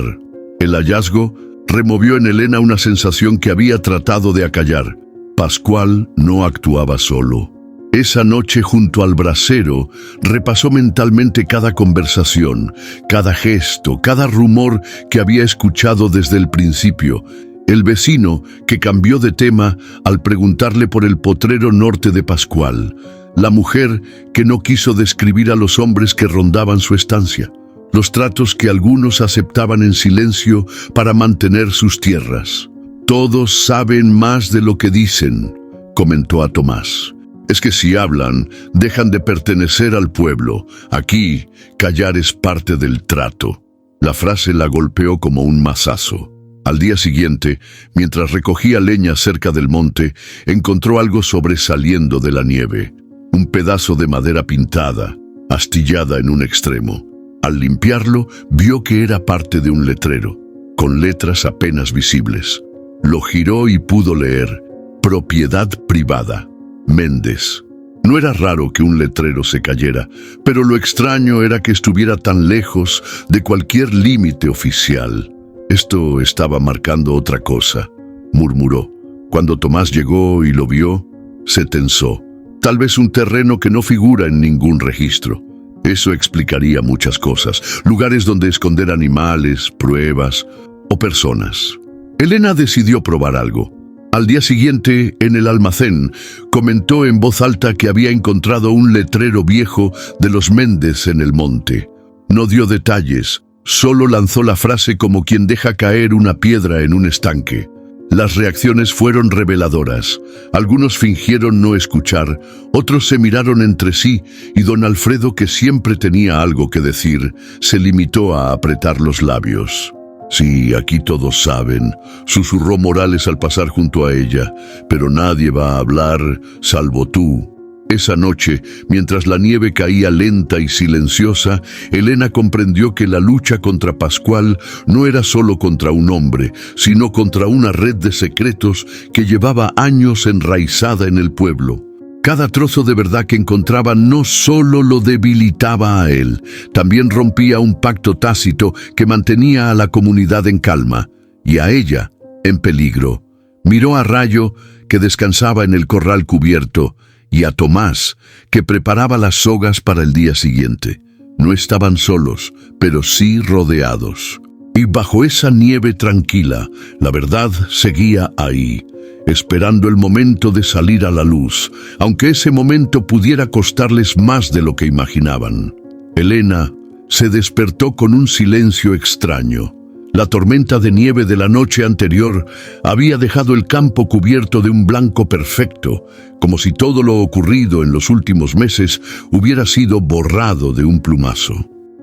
El hallazgo removió en Elena una sensación que había tratado de acallar. Pascual no actuaba solo. Esa noche junto al brasero repasó mentalmente cada conversación, cada gesto, cada rumor que había escuchado desde el principio. El vecino que cambió de tema al preguntarle por el potrero norte de Pascual. la mujer que no quiso describir a los hombres que rondaban su estancia, los tratos que algunos aceptaban en silencio para mantener sus tierras. «Todos saben más de lo que dicen», comentó a Tomás. «Es que si hablan, dejan de pertenecer al pueblo. Aquí, callar es parte del trato». La frase la golpeó como un mazazo. Al día siguiente, mientras recogía leña cerca del monte, encontró algo sobresaliendo de la nieve. Un pedazo de madera pintada, astillada en un extremo. Al limpiarlo, vio que era parte de un letrero, con letras apenas visibles. Lo giró y pudo leer: «Propiedad privada, Méndez». No era raro que un letrero se cayera, pero lo extraño era que estuviera tan lejos de cualquier límite oficial. «Esto estaba marcando otra cosa», murmuró. Cuando Tomás llegó y lo vio, se tensó. Tal vez un terreno que no figura en ningún registro. Eso explicaría muchas cosas. Lugares donde esconder animales, pruebas o personas. Elena decidió probar algo. Al día siguiente, en el almacén, comentó en voz alta que había encontrado un letrero viejo de los Méndez en el monte. No dio detalles, solo lanzó la frase como quien deja caer una piedra en un estanque. Las reacciones fueron reveladoras. Algunos fingieron no escuchar, otros se miraron entre sí y don Alfredo, que siempre tenía algo que decir, se limitó a apretar los labios. «Sí, aquí todos saben», susurró Morales al pasar junto a ella, «pero nadie va a hablar salvo tú». Esa noche, mientras la nieve caía lenta y silenciosa, Elena comprendió que la lucha contra Pascual no era solo contra un hombre, sino contra una red de secretos que llevaba años enraizada en el pueblo. Cada trozo de verdad que encontraba no solo lo debilitaba a él, también rompía un pacto tácito que mantenía a la comunidad en calma, y a ella en peligro. Miró a Rayo, que descansaba en el corral cubierto, y a Tomás, que preparaba las sogas para el día siguiente. No estaban solos, pero sí rodeados. Y bajo esa nieve tranquila, la verdad seguía ahí, esperando el momento de salir a la luz, aunque ese momento pudiera costarles más de lo que imaginaban. Elena se despertó con un silencio extraño. La tormenta de nieve de la noche anterior había dejado el campo cubierto de un blanco perfecto, como si todo lo ocurrido en los últimos meses hubiera sido borrado de un plumazo.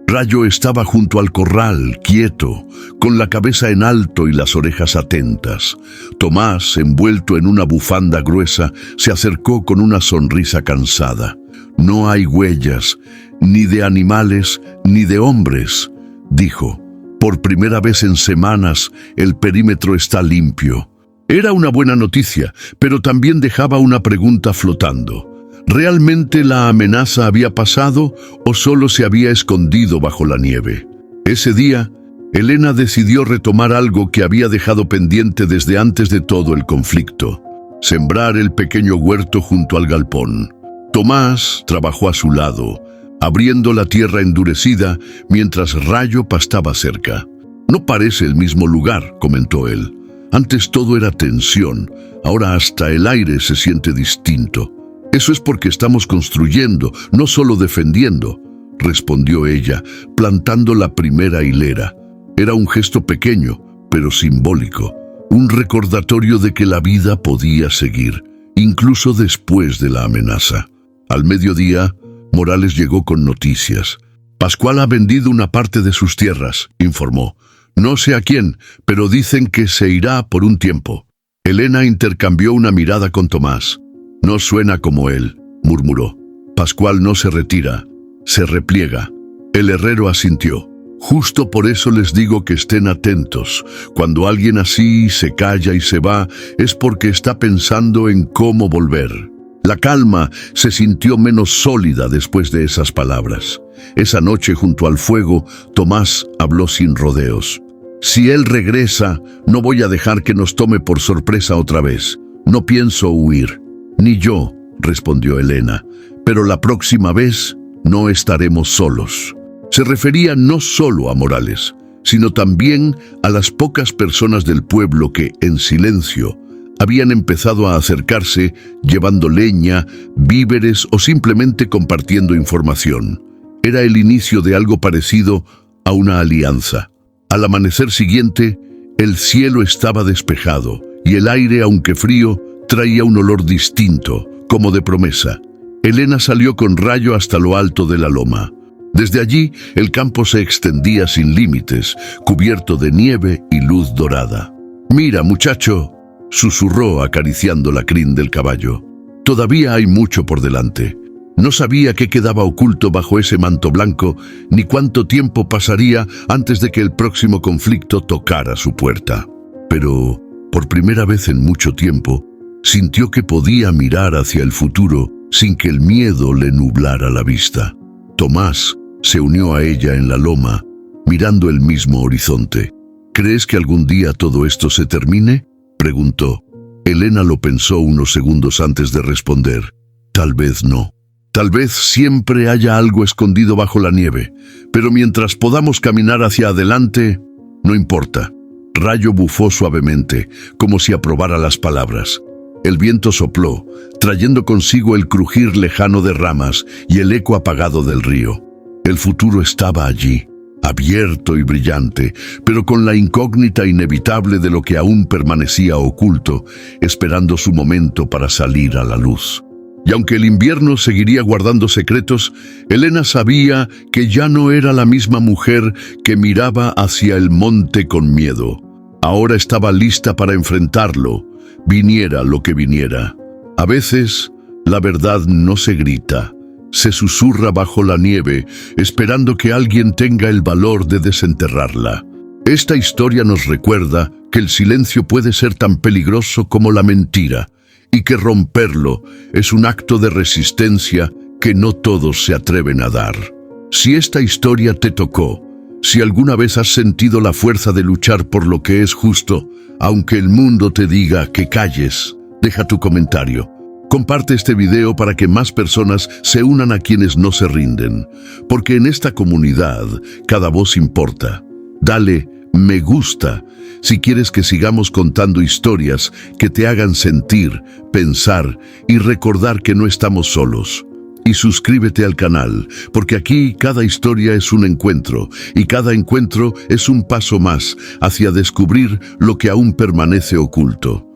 Rayo estaba junto al corral, quieto, con la cabeza en alto y las orejas atentas. Tomás, envuelto en una bufanda gruesa, se acercó con una sonrisa cansada. «No hay huellas, ni de animales, ni de hombres», dijo. «Por primera vez en semanas, el perímetro está limpio». Era una buena noticia, pero también dejaba una pregunta flotando. ¿Realmente la amenaza había pasado o solo se había escondido bajo la nieve? Ese día, Elena decidió retomar algo que había dejado pendiente desde antes de todo el conflicto: sembrar el pequeño huerto junto al galpón. Tomás trabajó a su lado, abriendo la tierra endurecida mientras Rayo pastaba cerca. «No parece el mismo lugar», comentó él. «Antes todo era tensión, ahora hasta el aire se siente distinto». «Eso es porque estamos construyendo, no solo defendiendo», respondió ella, plantando la primera hilera. Era un gesto pequeño, pero simbólico, un recordatorio de que la vida podía seguir, incluso después de la amenaza. Al mediodía, Morales llegó con noticias. «Pascual ha vendido una parte de sus tierras», informó. «No sé a quién, pero dicen que se irá por un tiempo». Elena intercambió una mirada con Tomás. «No suena como él», murmuró. «Pascual no se retira, se repliega». El herrero asintió. «Justo por eso les digo que estén atentos. Cuando alguien así se calla y se va, es porque está pensando en cómo volver». La calma se sintió menos sólida después de esas palabras. Esa noche, junto al fuego, Tomás habló sin rodeos. «Si él regresa, no voy a dejar que nos tome por sorpresa otra vez. No pienso huir». «Ni yo», respondió Elena, «pero la próxima vez no estaremos solos». Se refería no solo a Morales, sino también a las pocas personas del pueblo que, en silencio, habían empezado a acercarse llevando leña, víveres o simplemente compartiendo información. Era el inicio de algo parecido a una alianza. Al amanecer siguiente, el cielo estaba despejado y el aire, aunque frío, traía un olor distinto, como de promesa. Elena salió con Rayo hasta lo alto de la loma. Desde allí, el campo se extendía sin límites, cubierto de nieve y luz dorada. «Mira, muchacho», susurró acariciando la crin del caballo. «Todavía hay mucho por delante». No sabía qué quedaba oculto bajo ese manto blanco, ni cuánto tiempo pasaría antes de que el próximo conflicto tocara su puerta. Pero, por primera vez en mucho tiempo, sintió que podía mirar hacia el futuro sin que el miedo le nublara la vista. Tomás se unió a ella en la loma, mirando el mismo horizonte. «¿Crees que algún día todo esto se termine?», preguntó. Elena lo pensó unos segundos antes de responder. «Tal vez no. Tal vez siempre haya algo escondido bajo la nieve, pero mientras podamos caminar hacia adelante, no importa». Rayo bufó suavemente, como si aprobara las palabras. El viento sopló, trayendo consigo el crujir lejano de ramas y el eco apagado del río. El futuro estaba allí, abierto y brillante, pero con la incógnita inevitable de lo que aún permanecía oculto, esperando su momento para salir a la luz. Y aunque el invierno seguiría guardando secretos, Elena sabía que ya no era la misma mujer que miraba hacia el monte con miedo. Ahora estaba lista para enfrentarlo, viniera lo que viniera. A veces, la verdad no se grita, se susurra bajo la nieve, esperando que alguien tenga el valor de desenterrarla. Esta historia nos recuerda que el silencio puede ser tan peligroso como la mentira, y que romperlo es un acto de resistencia que no todos se atreven a dar. Si esta historia te tocó, si alguna vez has sentido la fuerza de luchar por lo que es justo, aunque el mundo te diga que calles, deja tu comentario. Comparte este video para que más personas se unan a quienes no se rinden, porque en esta comunidad cada voz importa. Dale me gusta si quieres que sigamos contando historias que te hagan sentir, pensar y recordar que no estamos solos. Y suscríbete al canal, porque aquí cada historia es un encuentro, y cada encuentro es un paso más hacia descubrir lo que aún permanece oculto.